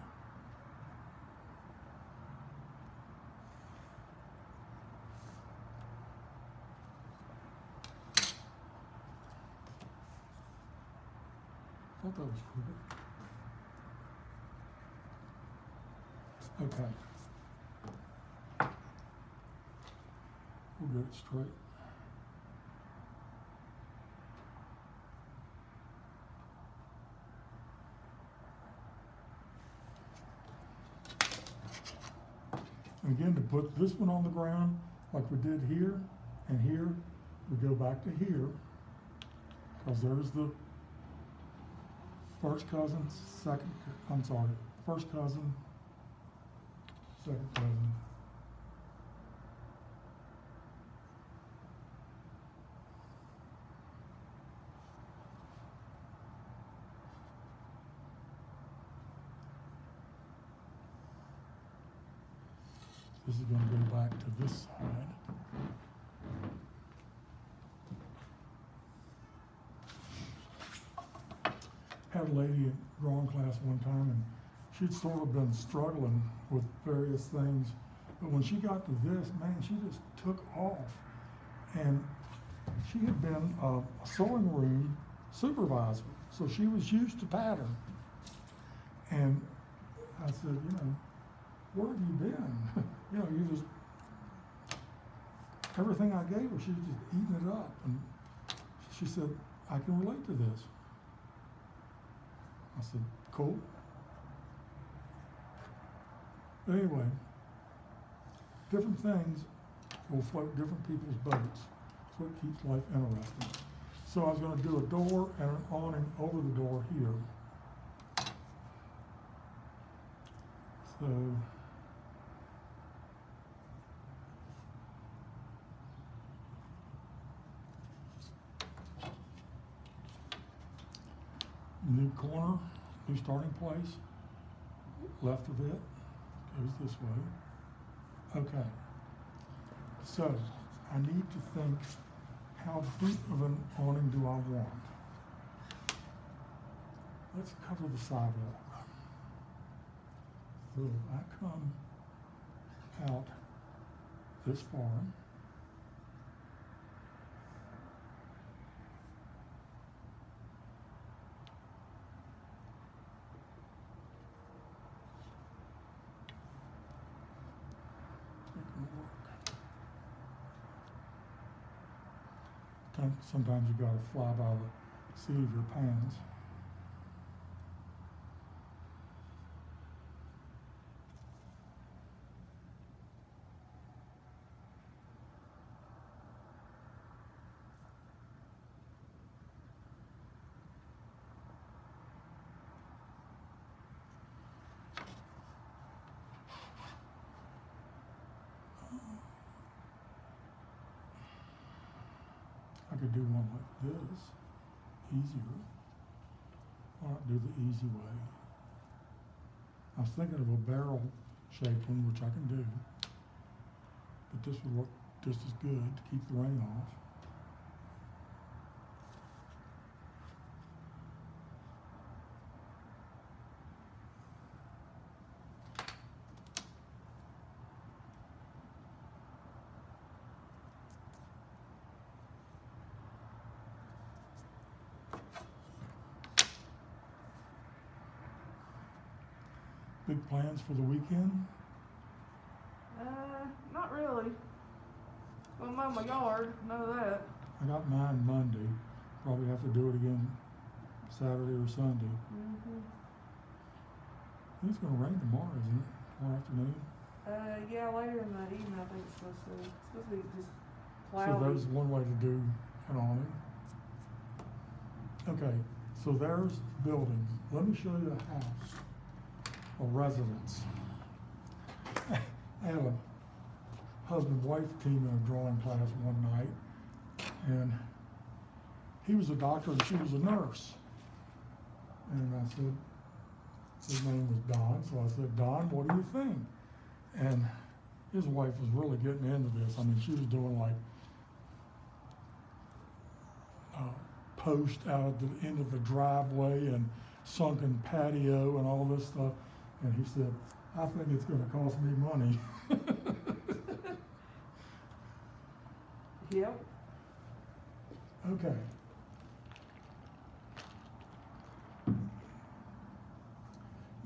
I thought that was cool. Okay. We'll get it straight. And again, to put this one on the ground, like we did here and here, we go back to here, because there's the first cousin, first cousin, second cousin. This is going to go back to this side. Had a lady in drawing class one time, and she'd sort of been struggling with various things, but when she got to this, man, she just took off. And she had been a sewing room supervisor, so she was used to pattern. And I said, you know, where have you been? You know, you just, everything I gave her, she was just eating it up. And she said, I can relate to this. I said, cool. But anyway, different things will float different people's boats. That's what keeps life interesting. So I was going to do a door and an awning over the door here. So new corner, new starting place, left of it, goes this way. Okay, so I need to think, how deep of an awning do I want? Let's cover the sidewalk. So I come out this far. Sometimes you gotta fly by the seat of your pants. I could do one like this, easier. Why not do the easy way? I was thinking of a barrel shaped one, which I can do, but this would work just as good to keep the rain off. Big plans for the weekend? Not really. Gonna mow my yard, know that. I got mine Monday. Probably have to do it again Saturday or Sunday. Mm-hmm. I think it's gonna rain tomorrow, isn't it? Tomorrow afternoon? Yeah, later in the evening I think it's supposed to be just So cloudy. there's one way to do an awning. Okay, so there's buildings. Let me show you a house, a residence. I had a husband-wife team in a drawing class one night, and he was a doctor and she was a nurse. And I said, his name was Don, so I said, Don, what do you think? And his wife was really getting into this. I mean, she was doing like post out at the end of the driveway and sunken patio and all this stuff. And he said, I think it's going to cost me money. Yep. Okay.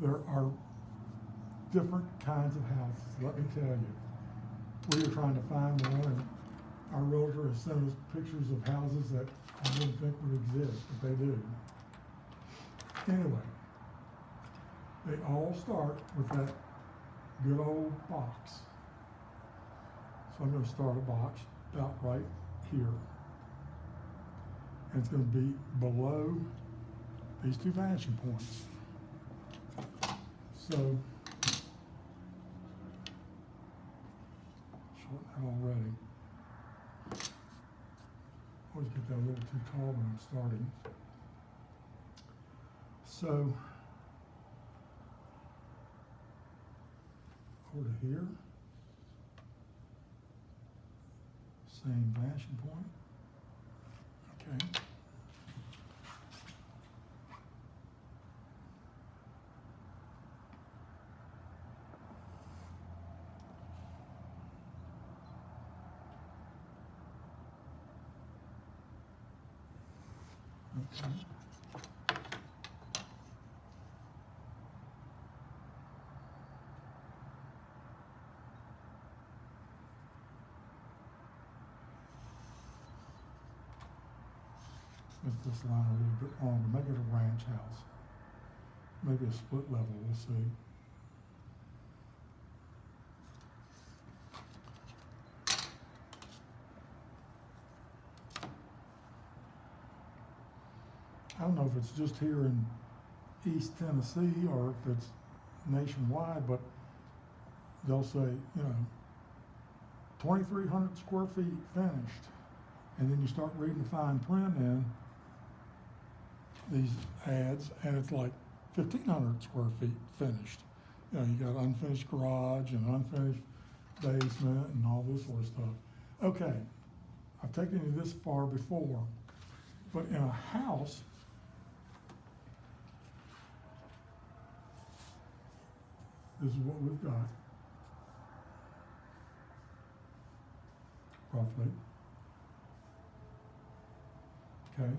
There are different kinds of houses, let me tell you. We are trying to find one, and our realtor has sent us pictures of houses that I didn't think would exist, but they do. Anyway, they all start with that good old box. So I'm going to start a box about right here. And it's going to be below these two vanishing points. So, shorten that already. Always get that a little too tall when I'm starting. So, over to here. Same vanishing point. Okay. Okay. Make this line a little bit longer, make it a ranch house. Maybe a split level, we'll see. I don't know if it's just here in East Tennessee or if it's nationwide, but they'll say, 2,300 square feet finished. And then you start reading the fine print in these ads, and it's like 1,500 square feet finished. You got unfinished garage and unfinished basement and all this sort of stuff. Okay, I've taken you this far before, but in a house, this is what we've got. roughly. Okay.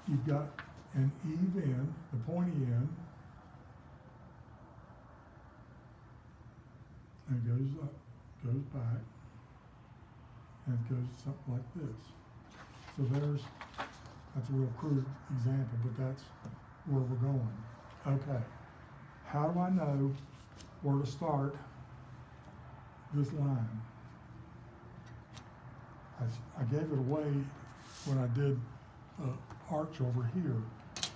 You've got an eve end, the pointy end, and it goes up, goes back, and it goes something like this. So that's a real crude example, but that's where we're going. Okay, how do I know where to start this line? I gave it away when I did the arch over here.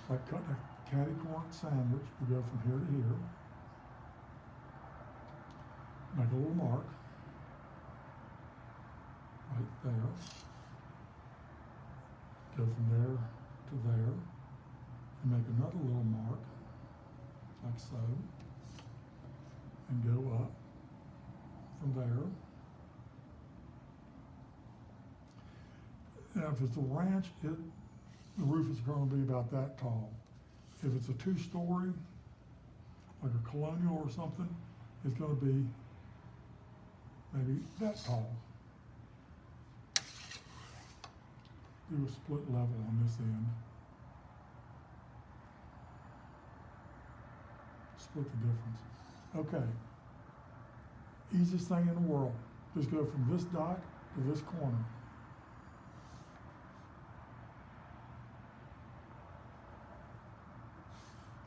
Like cutting a catty corn sandwich, we go from here to here. Make a little mark right there. Go from there to there, and make another little mark, like so, and go up from there. Now, if it's a ranch, the roof is going to be about that tall. If it's a two-story, like a colonial or something, it's going to be maybe that tall. Do a split level on this end. Split the difference. Okay. Easiest thing in the world. Just go from this dot to this corner.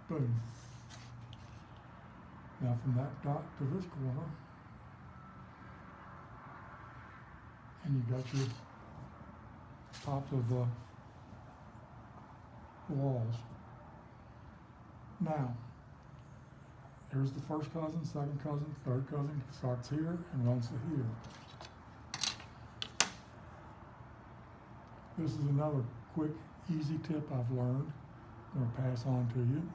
Boom. Now from that dot to this corner, and you got your tops of the walls. Now, here's the first cousin, second cousin, third cousin, starts here and runs to here. This is another quick, easy tip I've learned. I'm going to pass on to you.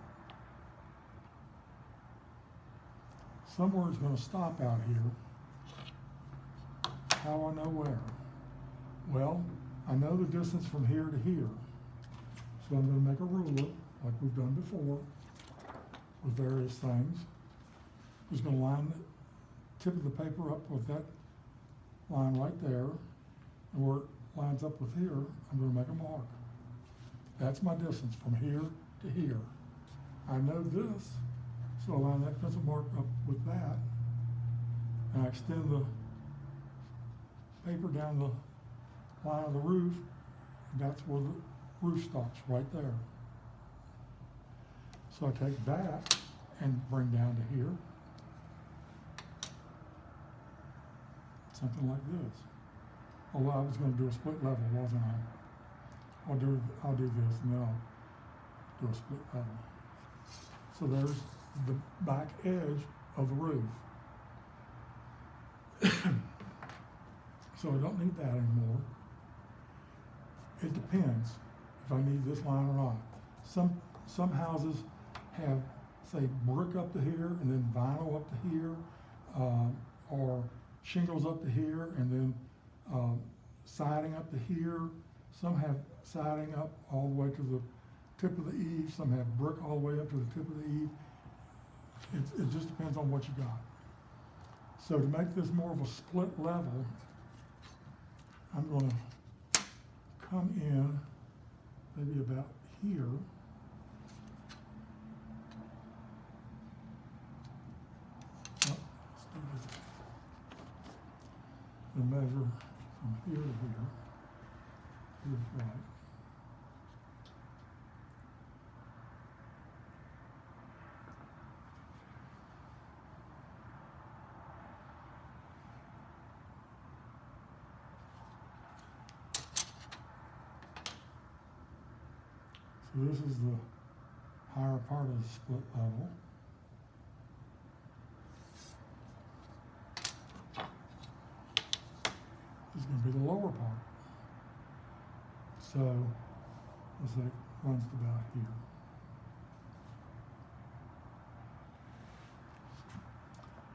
Somewhere it's going to stop out here. How do I know where? Well, I know the distance from here to here. So I'm going to make a ruler, like we've done before, with various things. I'm just going to line the tip of the paper up with that line right there. And where it lines up with here, I'm going to make a mark. That's my distance from here to here. I know this, so I line that pencil mark up with that. And I extend the paper down the line of the roof. And that's where the roof stops, right there. So I take that and bring down to here. Something like this. Although I was going to do a split level, wasn't I? I'll do this and then I'll do a split level. So there's the back edge of the roof. So I don't need that anymore. It depends if I need this line or not. Some houses have, say, brick up to here and then vinyl up to here, or shingles up to here and then siding up to here. Some have siding up all the way to the tip of the eave. Some have brick all the way up to the tip of the eave. It just depends on what you got. So to make this more of a split level, I'm going to come in maybe about here. Oh, let's do this. And measure from here to here. Here's right. So this is the higher part of the split level. This is going to be the lower part. So let's say it runs to about here.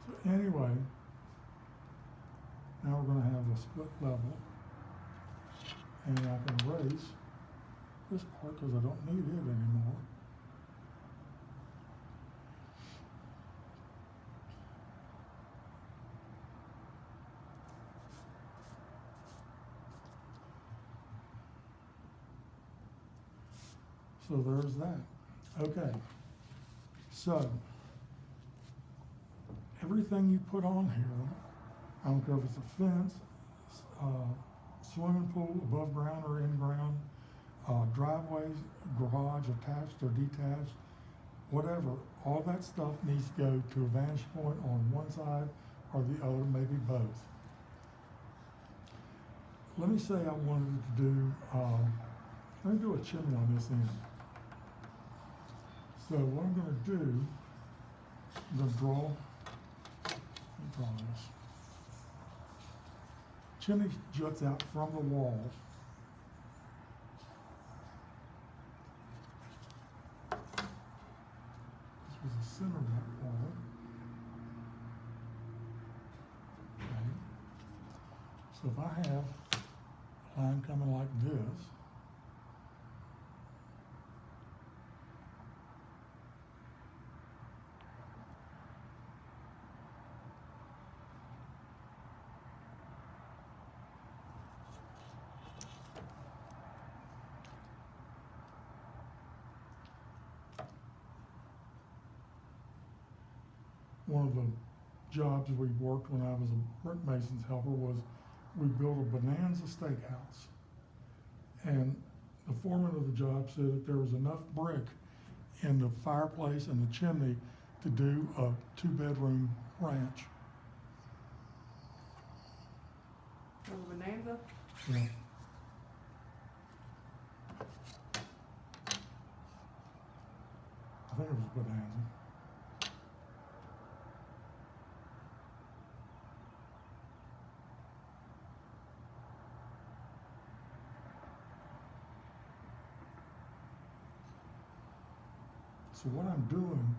So anyway, now we're going to have a split level, and I can erase this part because I don't need it anymore. So there's that. Okay. So, everything you put on here, I don't care if it's a fence, swimming pool, above ground or in ground, driveways, garage attached or detached, whatever, all that stuff needs to go to a vantage point on one side or the other, maybe both. Let me say I wanted to do, let me do a chimney on this end. So what I'm gonna do, I'm gonna draw, let me draw this. Chimney juts out from the wall. This was the center of that wall. Okay. So if I have a line coming like this, one of the jobs we worked when I was a brick mason's helper was we built a bonanza steakhouse. And the foreman of the job said that there was enough brick in the fireplace and the chimney to do a 2-bedroom ranch. Was it Bonanza? Yeah. I think it was bonanza. So what I'm doing,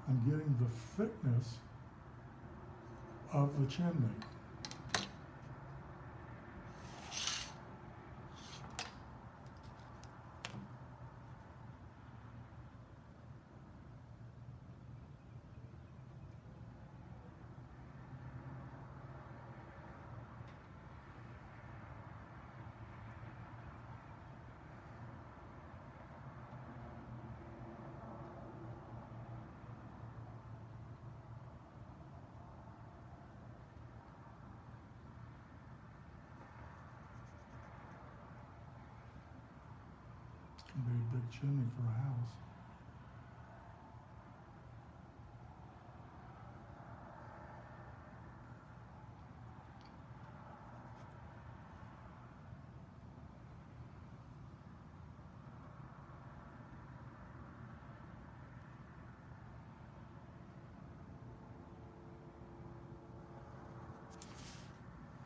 I'm getting the thickness of the chimney. Can be a big chimney for a house.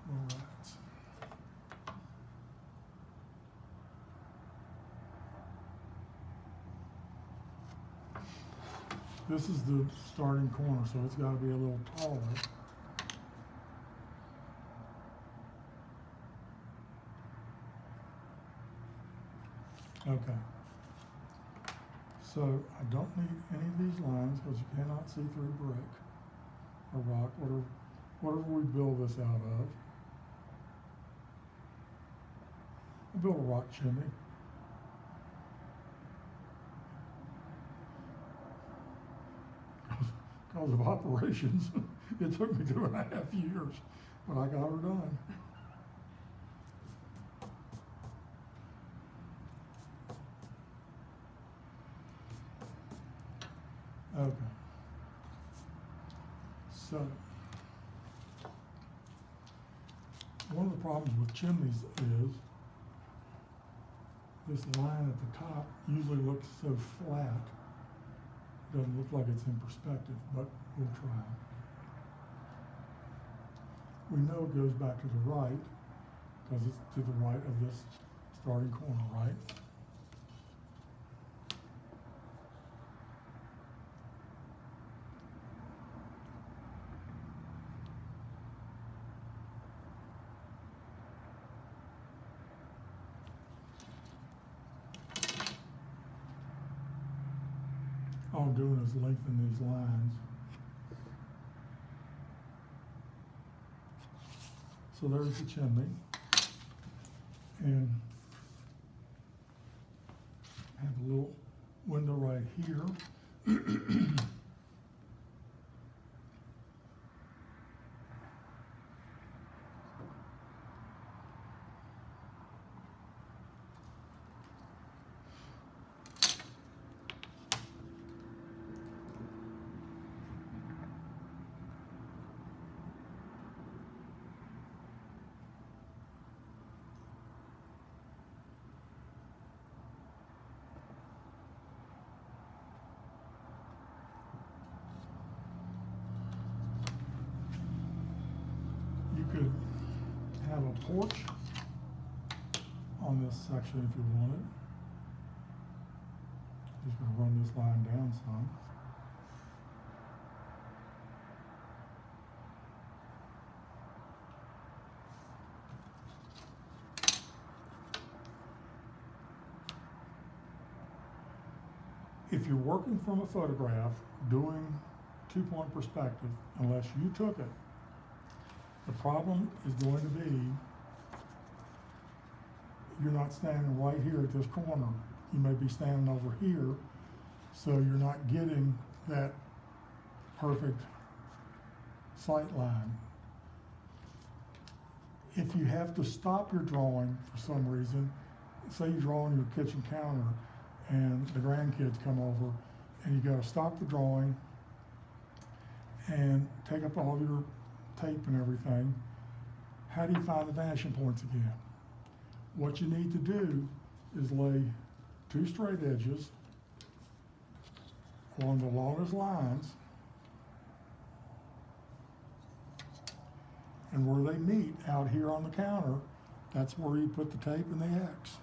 All right. This is the starting corner, so it's got to be a little taller. Okay. So I don't need any of these lines because you cannot see through brick or rock, whatever we build this out of. We'll build a rock chimney. Because of operations, it took me 2.5 years, but I got her done. Okay. So, one of the problems with chimneys is this line at the top usually looks so flat. Doesn't look like it's in perspective, but we'll try. We know it goes back to the right because it's to the right of this starting corner, right? All I'm doing is lengthen these lines. So there's the chimney. And I have a little window right here. You could have a porch on this section if you wanted. Just gonna run this line down some. If you're working from a photograph, doing two-point perspective, unless you took it, the problem is going to be you're not standing right here at this corner. You may be standing over here, so you're not getting that perfect sight line. If you have to stop your drawing for some reason, say you're drawing your kitchen counter and the grandkids come over and you gotta stop the drawing and take up all your tape and everything, how do you find the vanishing points again? What you need to do is lay two straight edges along the longest lines, and where they meet out here on the counter, that's where you put the tape and the X.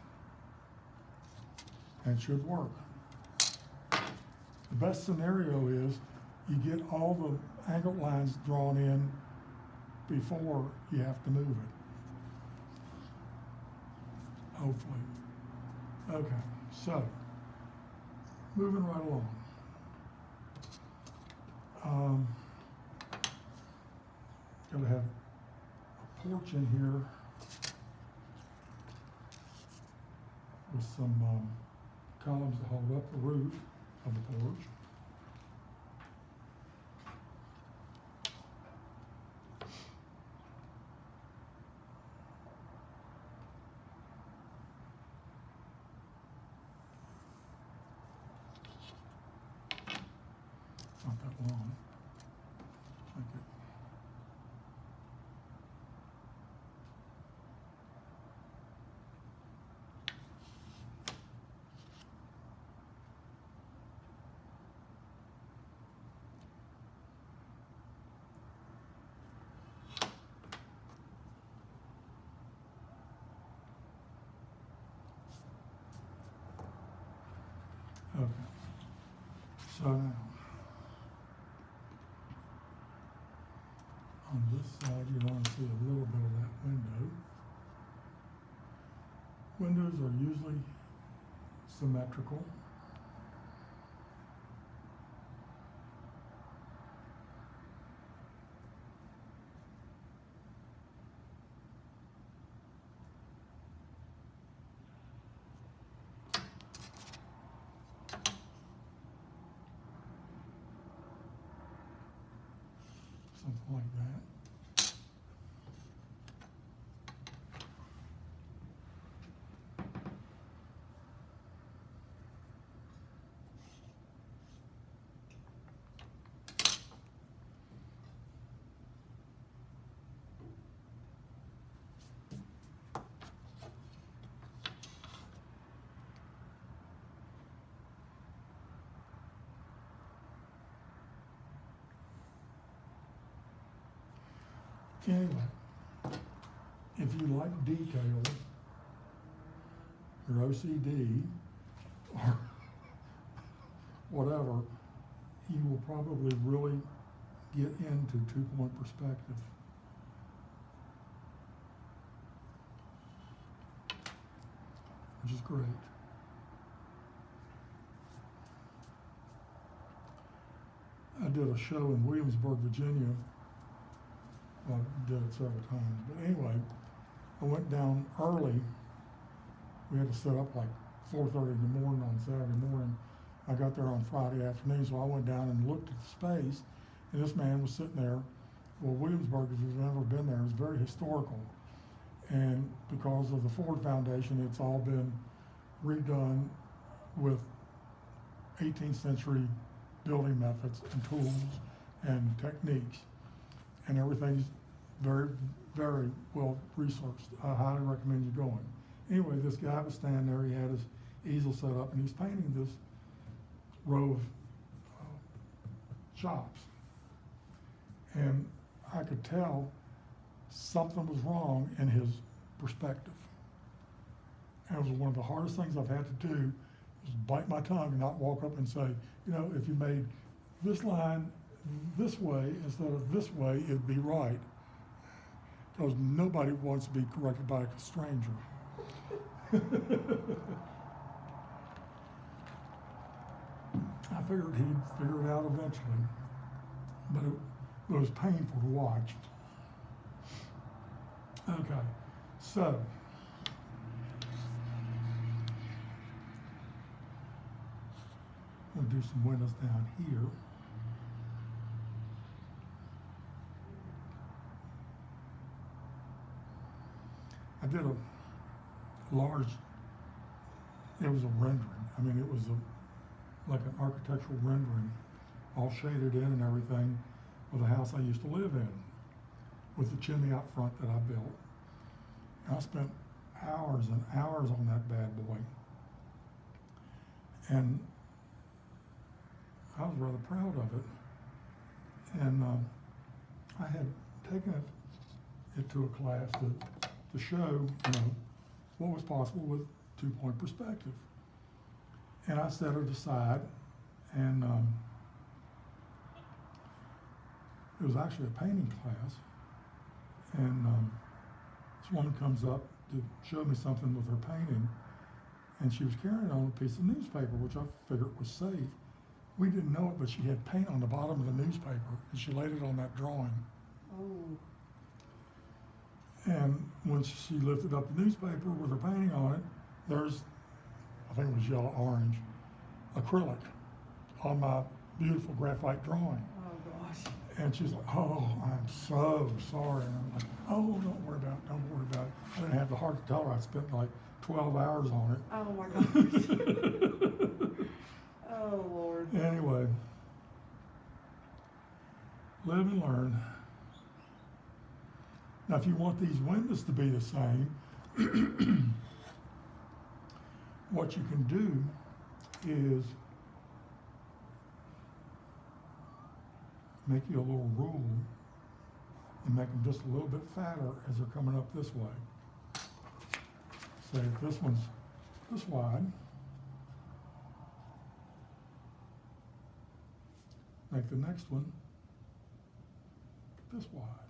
And it should work. The best scenario is you get all the angled lines drawn in before you have to move it. Hopefully. Okay, so moving right along. Gotta have a porch in here with some columns to hold up the roof of the porch. Not that long. Like it. Okay. So now, on this side, you're going to see a little bit of that window. Windows are usually symmetrical. Something like that. Anyway, if you like detail, or OCD, or whatever, you will probably really get into two-point perspective. Which is great. I did a show in Williamsburg, Virginia. Well, I did it several times, but anyway, I went down early. We had to set up like 4:30 in the morning on Saturday morning, I got there on Friday afternoon, so I went down and looked at the space, and this man was sitting there. Well, Williamsburg, if you've ever been there, is very historical. And because of the Ford Foundation, it's all been redone with 18th century building methods and tools and techniques. And everything's very, very well researched. I highly recommend you going. Anyway, this guy was standing there, he had his easel set up, and he's painting this row of shops. And I could tell something was wrong in his perspective. And it was one of the hardest things I've had to do, is bite my tongue and not walk up and say, you know, if you made this line this way instead of this way, it'd be right. Because nobody wants to be corrected by a stranger. I figured he'd figure it out eventually, but it was painful to watch. Okay, so we'll do some windows down here. I did a large, it was a rendering. I mean, it was like an architectural rendering, all shaded in and everything, of the house I used to live in, with the chimney out front that I built. And I spent hours and hours on that bad boy. And I was rather proud of it. And I had taken it to a class to show, you know, what was possible with two-point perspective. And I set it aside, and it was actually a painting class. And this woman comes up to show me something with her painting, and she was carrying on a piece of newspaper, which I figured was safe. We didn't know it, but she had paint on the bottom of the newspaper, and she laid it on that drawing. Oh. And when she lifted up the newspaper with her painting on it, there's, I think it was yellow orange, acrylic on my beautiful graphite drawing. Oh gosh. And she's like, oh, I'm so sorry. And I'm like, oh, don't worry about it, don't worry about it. I didn't have the heart to tell her I spent like 12 hours on it. Oh my gosh. Oh Lord. Anyway, live and learn. Now, if you want these windows to be the same, what you can do is make you a little rule and make them just a little bit fatter as they're coming up this way. Say if this one's this wide, make the next one this wide.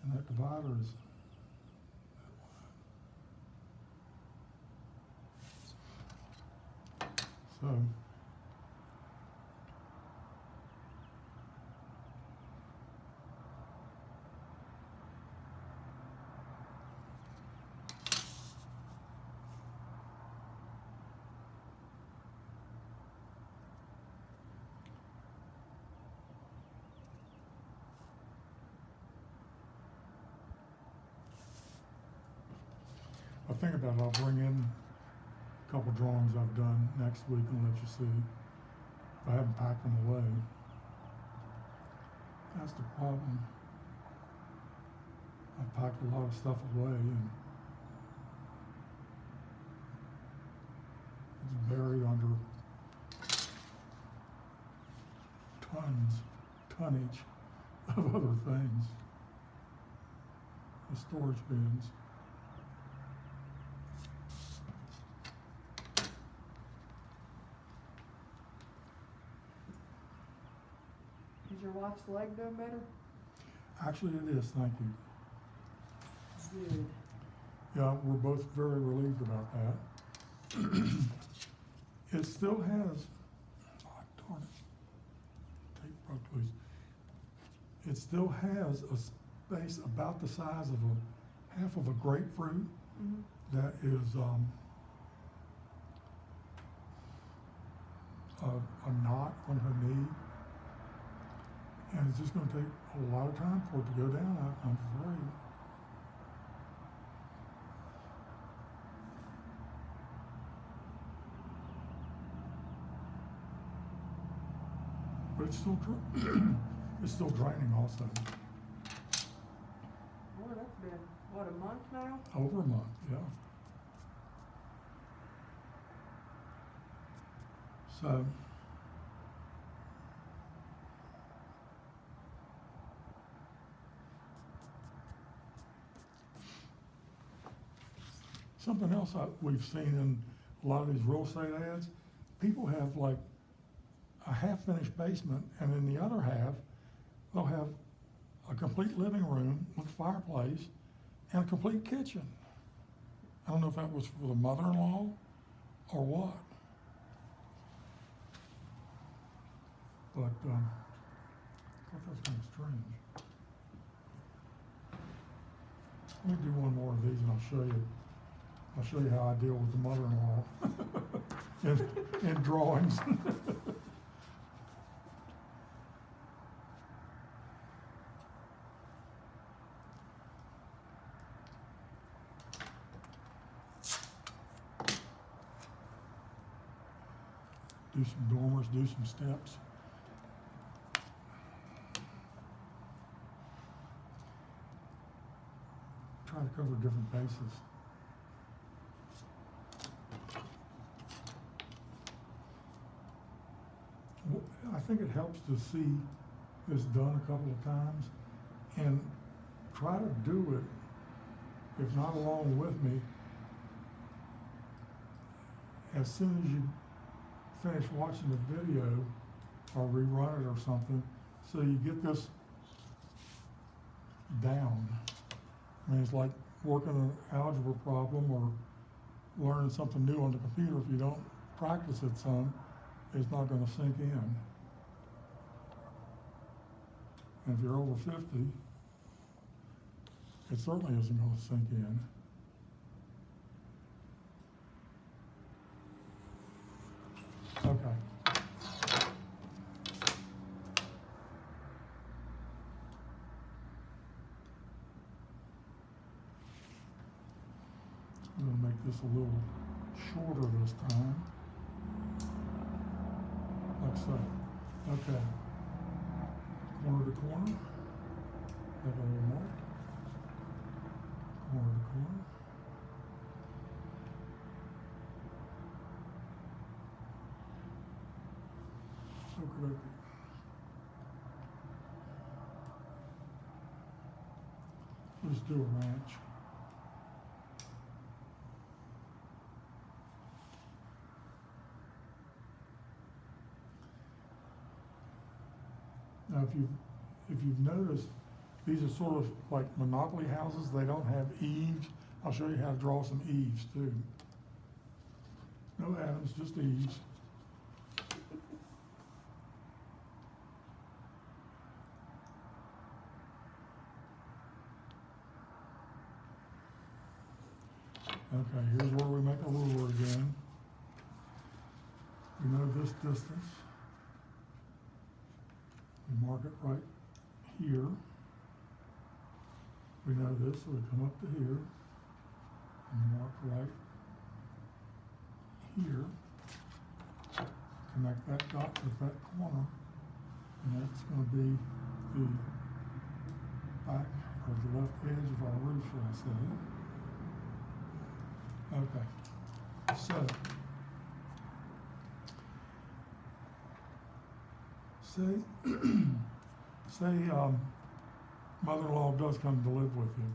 And that divider is that wide. So, I think about it, I'll bring in a couple drawings I've done next week and let you see if I haven't packed them away. That's the problem. I've packed a lot of stuff away and it's buried under tonnage of other things. The storage bins. Is your wife's leg doing better? Actually, it is, thank you. Good. Yeah, we're both very relieved about that. It still has, oh, darn it, tape broke loose. It still has a space about the size of half of a grapefruit Mm-hmm. that is a knot on her knee. And it's just gonna take a lot of time for it to go down, I'm afraid. But it's still, it's still draining also. Boy, that's been, what, a month now? Over a month, yeah. So, something else we've seen in a lot of these real estate ads, people have like a half-finished basement, and in the other half, they'll have a complete living room with a fireplace and a complete kitchen. I don't know if that was for the mother-in-law or what. But I thought that was kind of strange. Let me do one more of these and I'll show you how I deal with the mother-in-law in drawings. Do some dormers, do some steps. Try to cover different bases. I think it helps to see this done a couple of times and try to do it, if not along with me, as soon as you finish watching the video or rerun it or something, so you get this down. I mean, it's like working an algebra problem or learning something new on the computer. If you don't practice it some, it's not going to sink in. And if you're over 50, it certainly isn't going to sink in. Okay. I'm going to make this a little shorter this time. Like so. Okay. Corner to corner. Have a little mark. Corner to corner. Okay. Let's do a ranch. Now, if you've noticed, these are sort of like monopoly houses. They don't have eaves. I'll show you how to draw some eaves too. No atoms, just eaves. Okay, here's where we make a ruler again. We know this distance. We mark it right here. We know this, so we come up to here and mark right here. Connect that dot with that corner, and that's going to be the back or the left edge of our roof, shall I say. Okay, so say mother-in-law does come to live with you,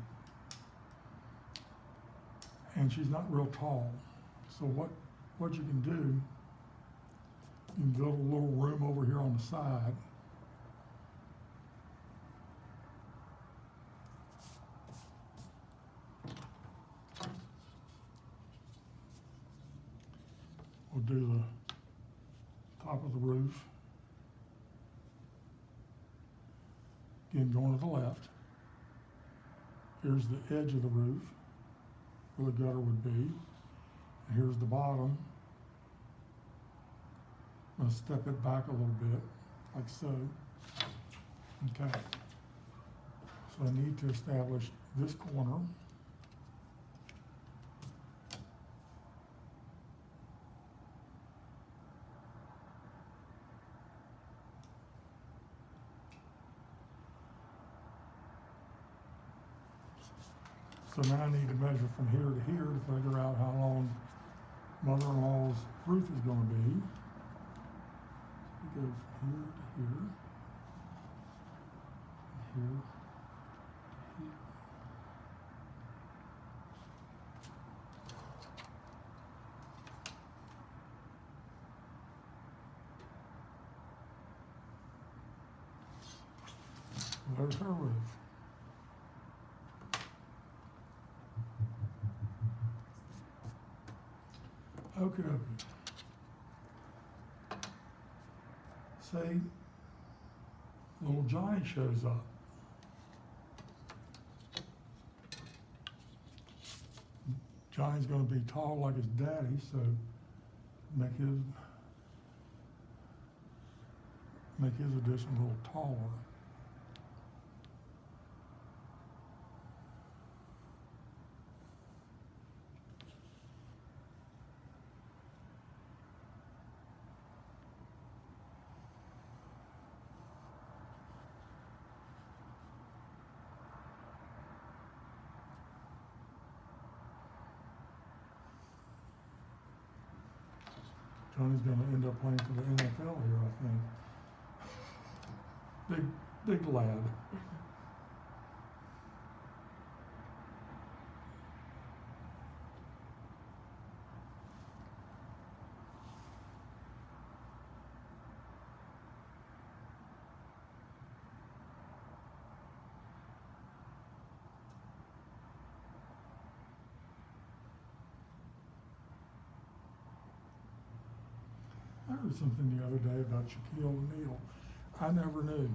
and she's not real tall. So what you can do, you can build a little room over here on the side. We'll do the top of the roof. Again, going to the left. Here's the edge of the roof where the gutter would be. And here's the bottom. I'm gonna step it back a little bit, like so. Okay. So I need to establish this corner. So now I need to measure from here to here to figure out how long mother-in-law's roof is gonna be. So we go from here to here, and here to here. There's her roof. Okie dokie. Say, little Johnny shows up. Johnny's gonna be tall like his daddy, so make his addition a little taller. Johnny's gonna end up playing for the NFL here, I think. Big lad. I heard something the other day about Shaquille O'Neal. I never knew.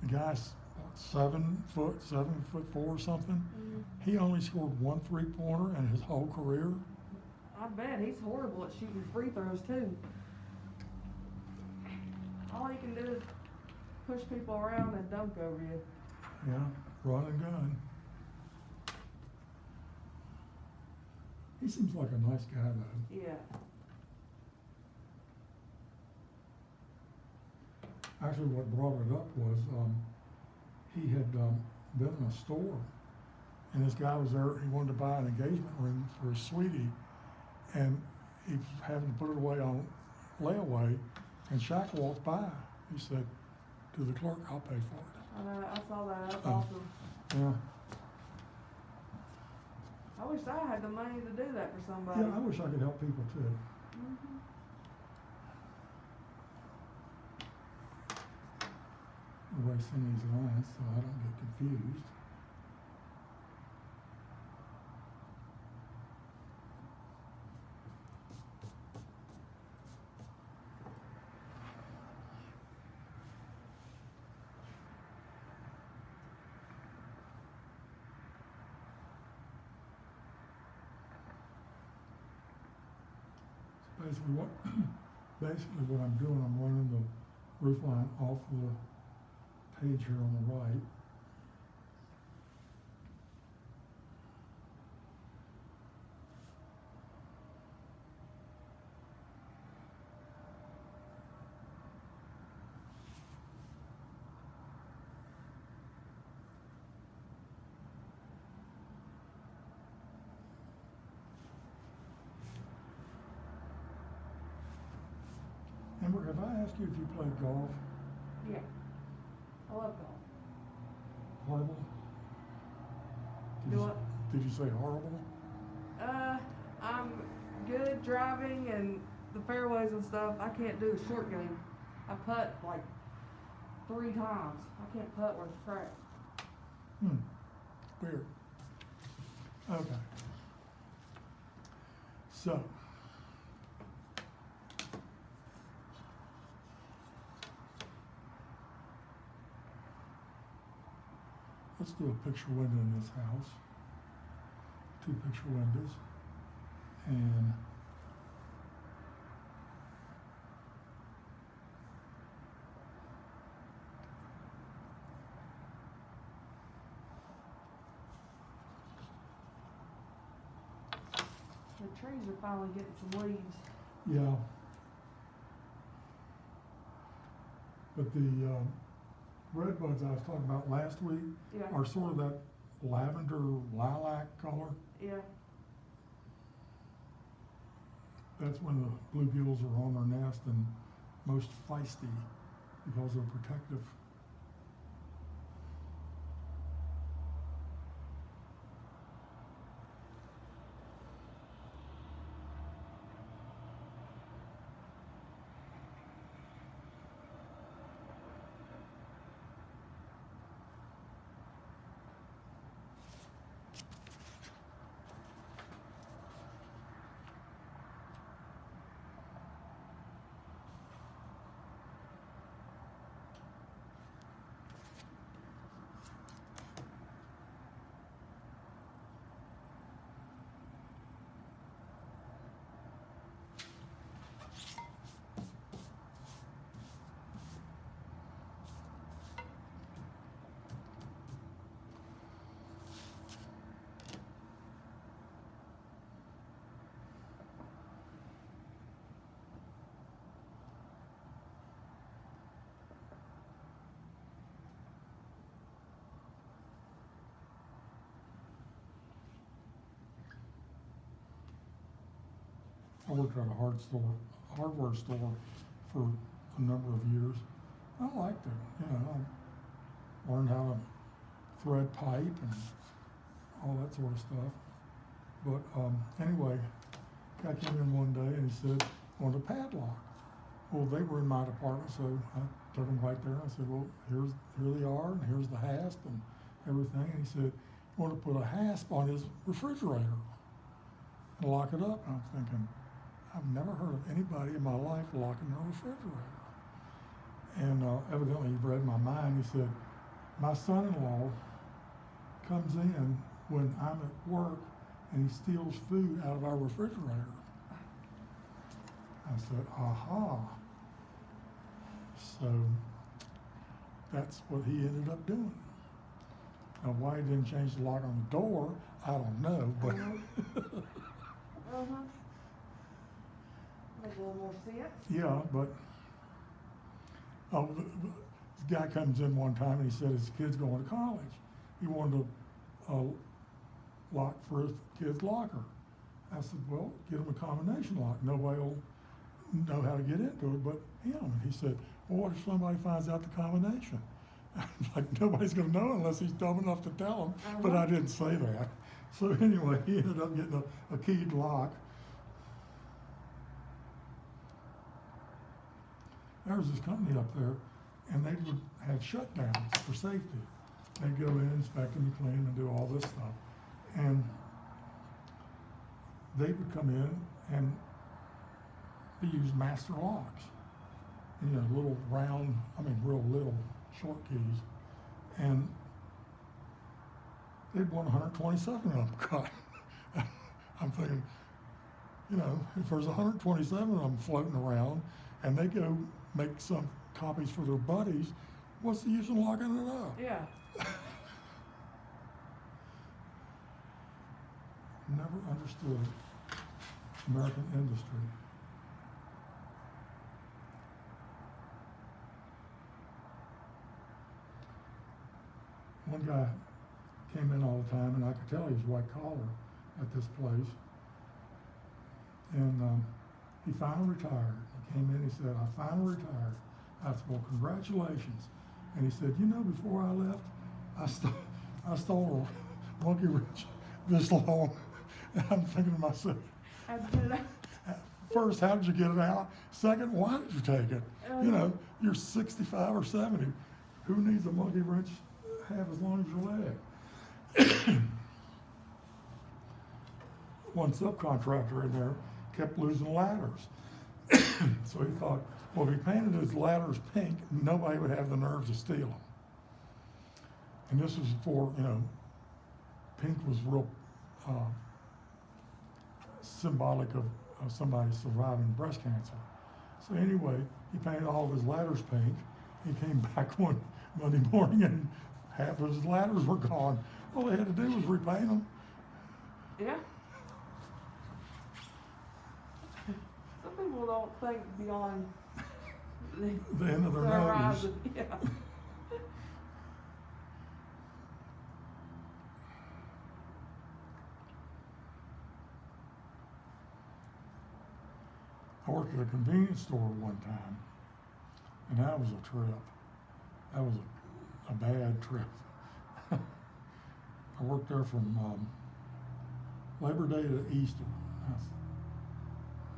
The guy's what, 7'4" or something. He only scored one 3-pointer in his whole career. I bet he's horrible at shooting free throws too. All he can do is push people around and dunk over you. Yeah, run and gun. He seems like a nice guy though. Yeah. Actually, what brought it up was he had been in a store, and this guy was there. He wanted to buy an engagement ring for his sweetie, and he was having to put it away on layaway. And Shaq walked by. He said to the clerk, "I'll pay for it." I know. I saw that. That's awesome. Yeah. I wish I had the money to do that for somebody. Yeah, I wish I could help people too. Mhm. Erasing these lines so I don't get confused. So basically what I'm doing, I'm running the roof line off the page here on the right. Amber, have I asked you if you played golf? Yeah. I love golf. Horrible? Do what? Did you say horrible? I'm good driving and the fairways and stuff. I can't do the short game. I putt like 3 times. I can't putt worth crap. Weird. Okay. So. Let's do a picture window in this house. 2 picture windows. And The trees are finally getting some leaves. Yeah. But the red buds I was talking about last week Yeah. are sort of that lavender lilac color. Yeah. That's when the bluegills are on their nest and most feisty because they're protective. I worked at a hardware store for a number of years. I liked it, you know, I learned how to thread pipe and all that sort of stuff. But anyway, guy came in one day and he said, I want a padlock. Well, they were in my department, so I took them right there. I said, well, here they are, and here's the hasp and everything. And he said, you want to put a hasp on his refrigerator and lock it up. And I'm thinking, I've never heard of anybody in my life locking their refrigerator. And evidently he read my mind. He said, my son-in-law comes in when I'm at work and he steals food out of our refrigerator. I said, aha. So that's what he ended up doing. Now, why he didn't change the lock on the door, I don't know, but Make a little more sense. yeah, but this guy comes in one time and he said his kid's going to college. He wanted a lock for his kid's locker. I said, well, get him a combination lock. Nobody will know how to get into it but him. And he said, well, what if somebody finds out the combination? Like, nobody's going to know unless he's dumb enough to tell them. But I didn't say that. So anyway, he ended up getting a keyed lock. There was this company up there, and they would have shutdowns for safety. They'd go in, inspect and clean and do all this stuff. And they would come in and they used master locks. And, you know, little round, real little short keys. And they'd want 127 of them cut. I'm thinking, you know, if there's 127 of them floating around and they go make some copies for their buddies, what's the use in locking it up? Yeah. Never understood American industry. One guy came in all the time, and I could tell he was white collar at this place. And he finally retired. He came in, he said, I finally retired. I said, well, congratulations. And he said, you know, before I left, I stole a monkey wrench this long. And I'm thinking to myself, How'd you get it out? first, how did you get it out? Second, why did you take it? You know, you're 65 or 70. Who needs a monkey wrench half as long as your leg? One subcontractor in there kept losing ladders. So he thought, well, if he painted his ladders pink, nobody would have the nerve to steal them. And this was before, you know, pink was real symbolic of somebody surviving breast cancer. So anyway, he painted all of his ladders pink. He came back one Monday morning and half of his ladders were gone. All they had to do was repaint them. Yeah. people don't think beyond The end of their nose. horizon. Yeah. I worked at a convenience store one time, and that was a trip. That was a bad trip. I worked there from Labor Day to Easter.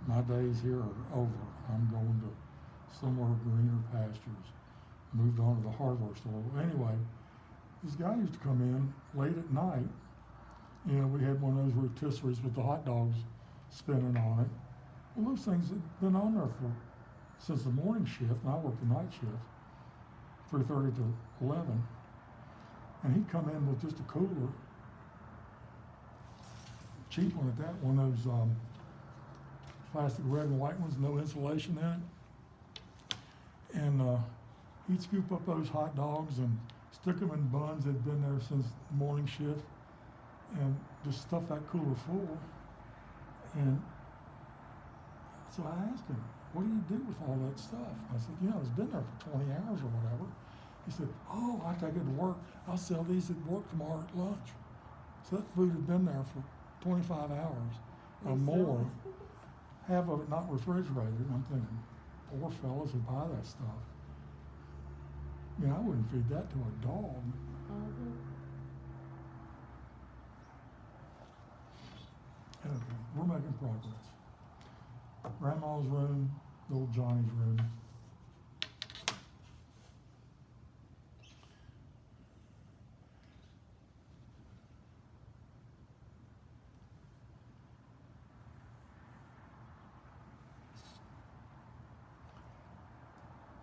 My days here are over. I'm going to somewhere greener pastures. Moved on to the hardware store. Well, anyway, this guy used to come in late at night. You know, we had one of those rotisseries with the hot dogs spinning on it. Well, those things had been on there since the morning shift, and I worked the night shift, 3:30 to 11. And he'd come in with just a cooler, cheap one at that, one of those plastic red and white ones, no insulation in it. And he'd scoop up those hot dogs and stick them in buns that had been there since the morning shift, and just stuff that cooler full. And so I asked him, what do you do with all that stuff? I said, you know, it's been there for 20 hours or whatever. He said, oh, I take it to work. I'll sell these at work tomorrow at lunch. So that food had been there for 25 hours or more. Half of it not refrigerated. I'm thinking, poor fellas who buy that stuff. You know, I wouldn't feed that to a dog. Okay, we're making progress. Grandma's room, little Johnny's room.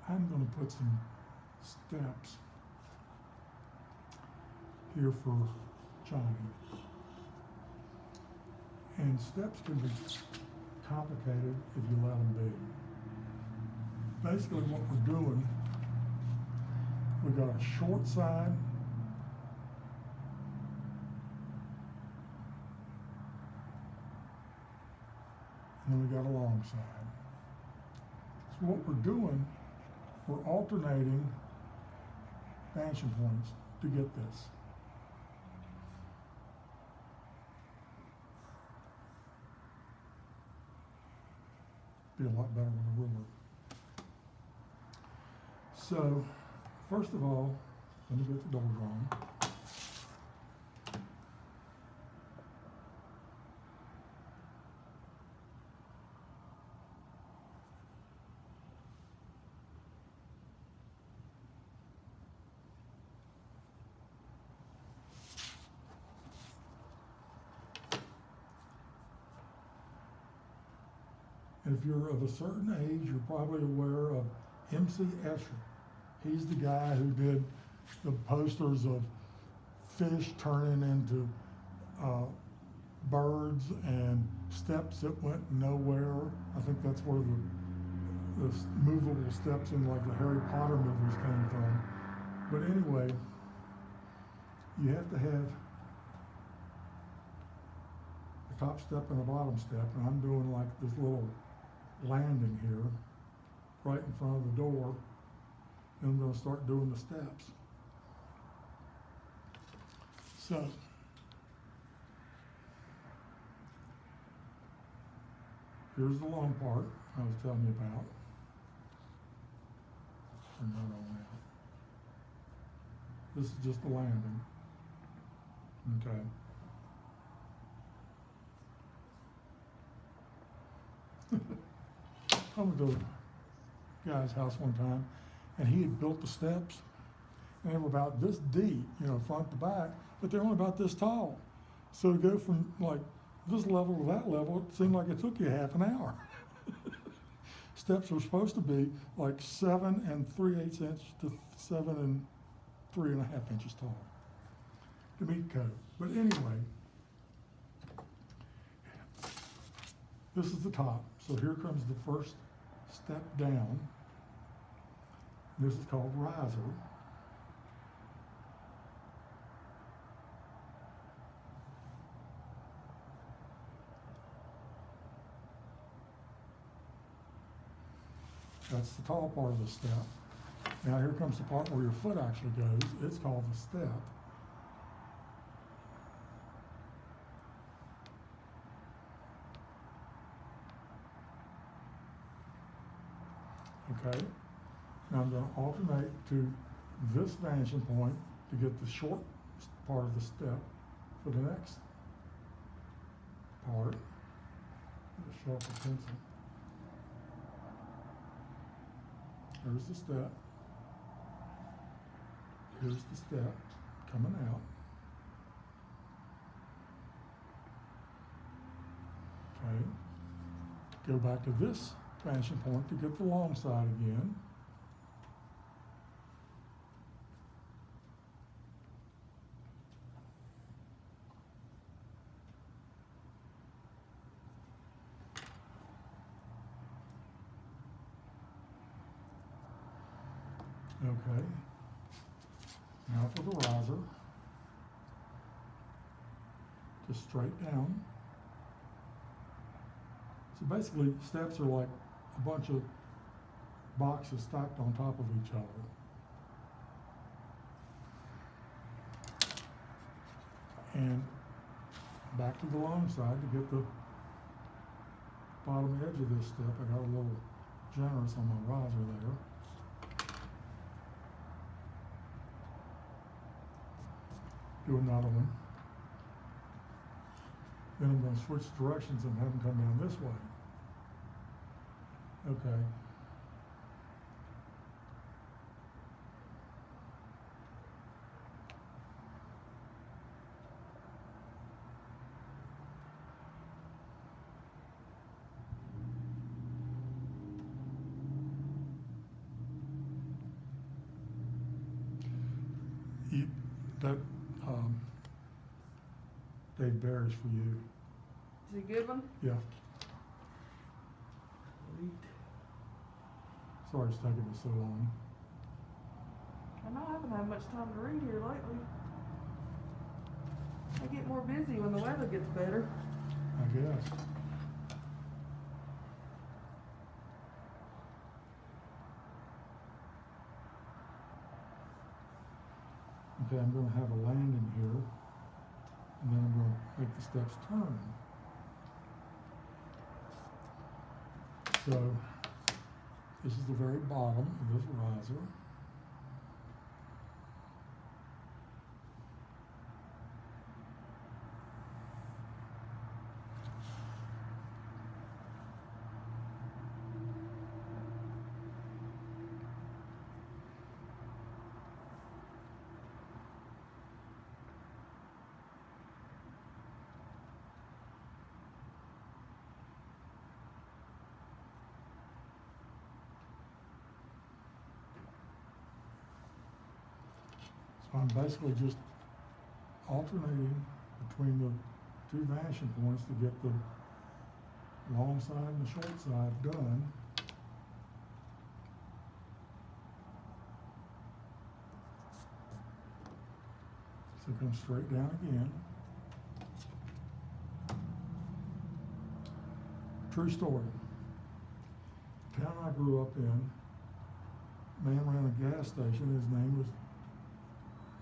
I'm going to put some steps here for Johnny. And steps can be complicated if you let them be. Basically what we're doing, we've got a short side and then we got a long side. So what we're doing, we're alternating stanchion points to get this. Be a lot better with a ruler. So, first of all, let me get the door drawn. And if you're of a certain age, you're probably aware of M.C. Escher. He's the guy who did the posters of fish turning into birds and steps that went nowhere. I think that's where the movable steps in like the Harry Potter movies came from. But anyway, you have to have a top step and a bottom step, and I'm doing like this little landing here right in front of the door, and I'm going to start doing the steps. So here's the long part I was telling you about. Turn that on out. This is just the landing. Okay. I went to a guy's house one time, and he had built the steps, and they were about this deep, you know, front to back, but they're only about this tall. So to go from like this level to that level, it seemed like it took you half an hour. Steps are supposed to be like 7 3/8 inches to 7 3.5 inches tall to meet code. But anyway, this is the top. So here comes the first step down. This is called riser. That's the tall part of the step. Now here comes the part where your foot actually goes. It's called the step. Okay, now I'm going to alternate to this vanishing point to get the short part of the step for the next part. With a sharper pencil. Here's the step. Here's the step coming out. Okay. Go back to this vanishing point to get the long side again. Okay. Now for the riser. Just straight down. So basically, steps are like a bunch of boxes stacked on top of each other. And back to the long side to get the bottom edge of this step. I got a little generous on my riser there. Do another one. Then I'm going to switch directions and have them come down this way. Okay. That Dave Bear's for you. Is he a good one? Yeah. Sorry it's taking me so long. I know I haven't had much time to read here lately. I get more busy when the weather gets better. I guess. Okay, I'm going to have a landing here, and then I'm going to make the steps turn. So, this is the very bottom of this riser. So I'm basically just alternating between the two vanishing points to get the long side and the short side done. So come straight down again. True story. The town I grew up in, man ran a gas station. His name was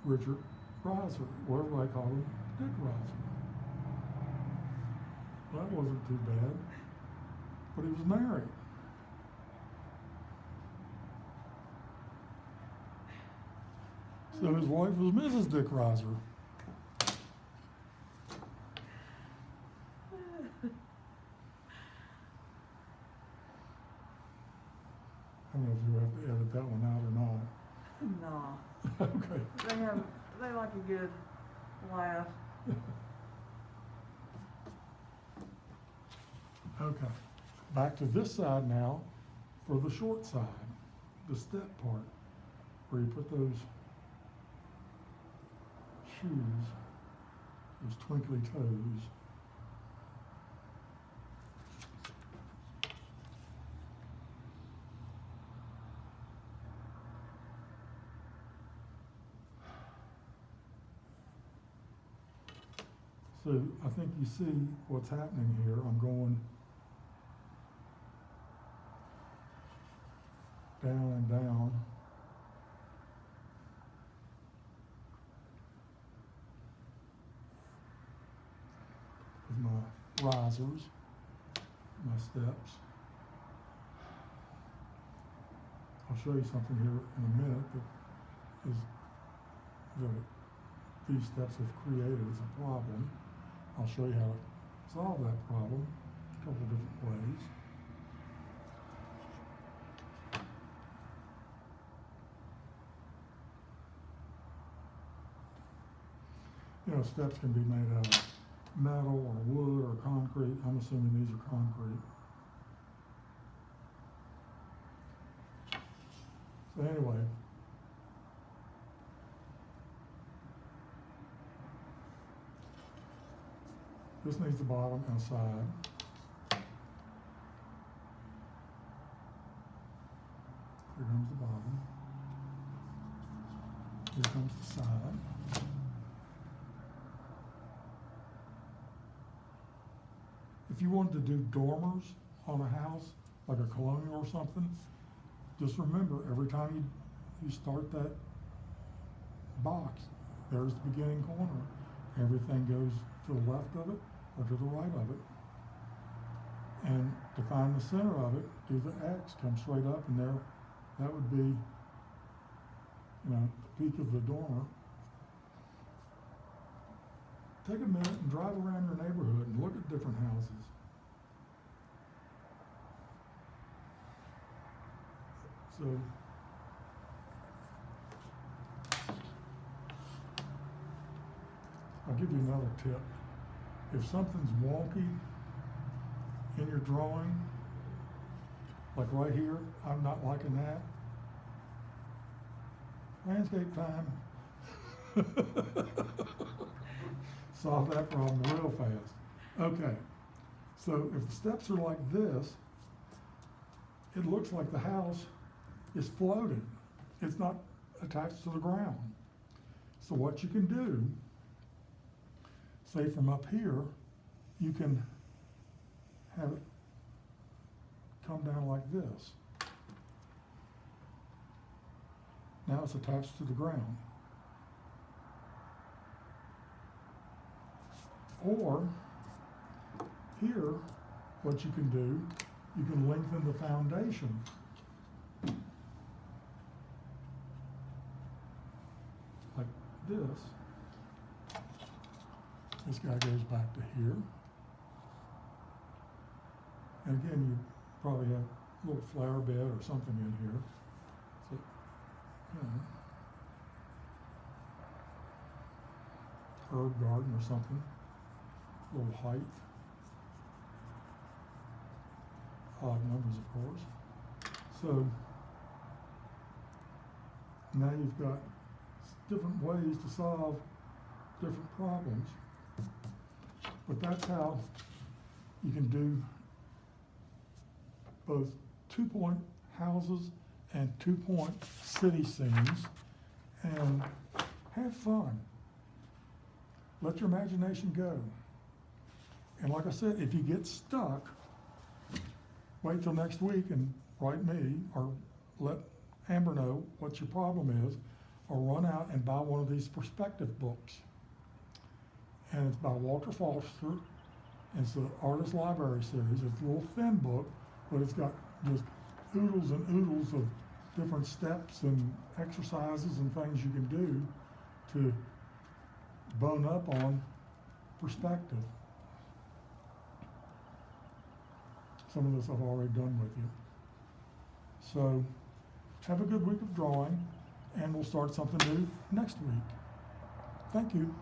Richard Riser, or everybody called him Dick Riser. That wasn't too bad, but he was married. So his wife was Mrs. Dick Riser. I don't know if you have to edit that one out or not. No. Okay. They like a good laugh. Okay. Back to this side now for the short side, the step part, where you put those shoes, those twinkly toes. So I think you see what's happening here. I'm going down and down. With my risers, my steps. I'll show you something here in a minute that these steps have created as a problem. I'll show you how to solve that problem a couple different ways. You know, steps can be made out of metal or wood or concrete. I'm assuming these are concrete. So anyway, this needs a bottom and a side. Here comes the bottom. Here comes the side. If you wanted to do dormers on a house, like a colonial or something, just remember, every time you start that box, there's the beginning corner. Everything goes to the left of it or to the right of it. And to find the center of it, do the X, come straight up, and there, that would be, the peak of the dormer. Take a minute and drive around your neighborhood and look at different houses. So, I'll give you another tip. If something's wonky in your drawing, like right here, I'm not liking that. Landscape time. Solve that problem real fast. Okay, so if the steps are like this, it looks like the house is floating. It's not attached to the ground. So what you can do, say from up here, you can have it come down like this. Now it's attached to the ground. Or here, what you can do, you can lengthen the foundation. Like this. This guy goes back to here. And again, you probably have a little flower bed or something in here. So, herb garden or something. A little height. Odd numbers, of course. So now you've got different ways to solve different problems. But that's how you can do both 2-point houses and 2-point city scenes and have fun. Let your imagination go. And like I said, if you get stuck, wait till next week and write me or let Amber know what your problem is, or run out and buy one of these perspective books. And it's by Walter Foster. It's the Artist Library series. It's a little thin book, but it's got just oodles and oodles of different steps and exercises and things you can do to bone up on perspective. Some of this I've already done with you. So have a good week of drawing, and we'll start something new next week. Thank you.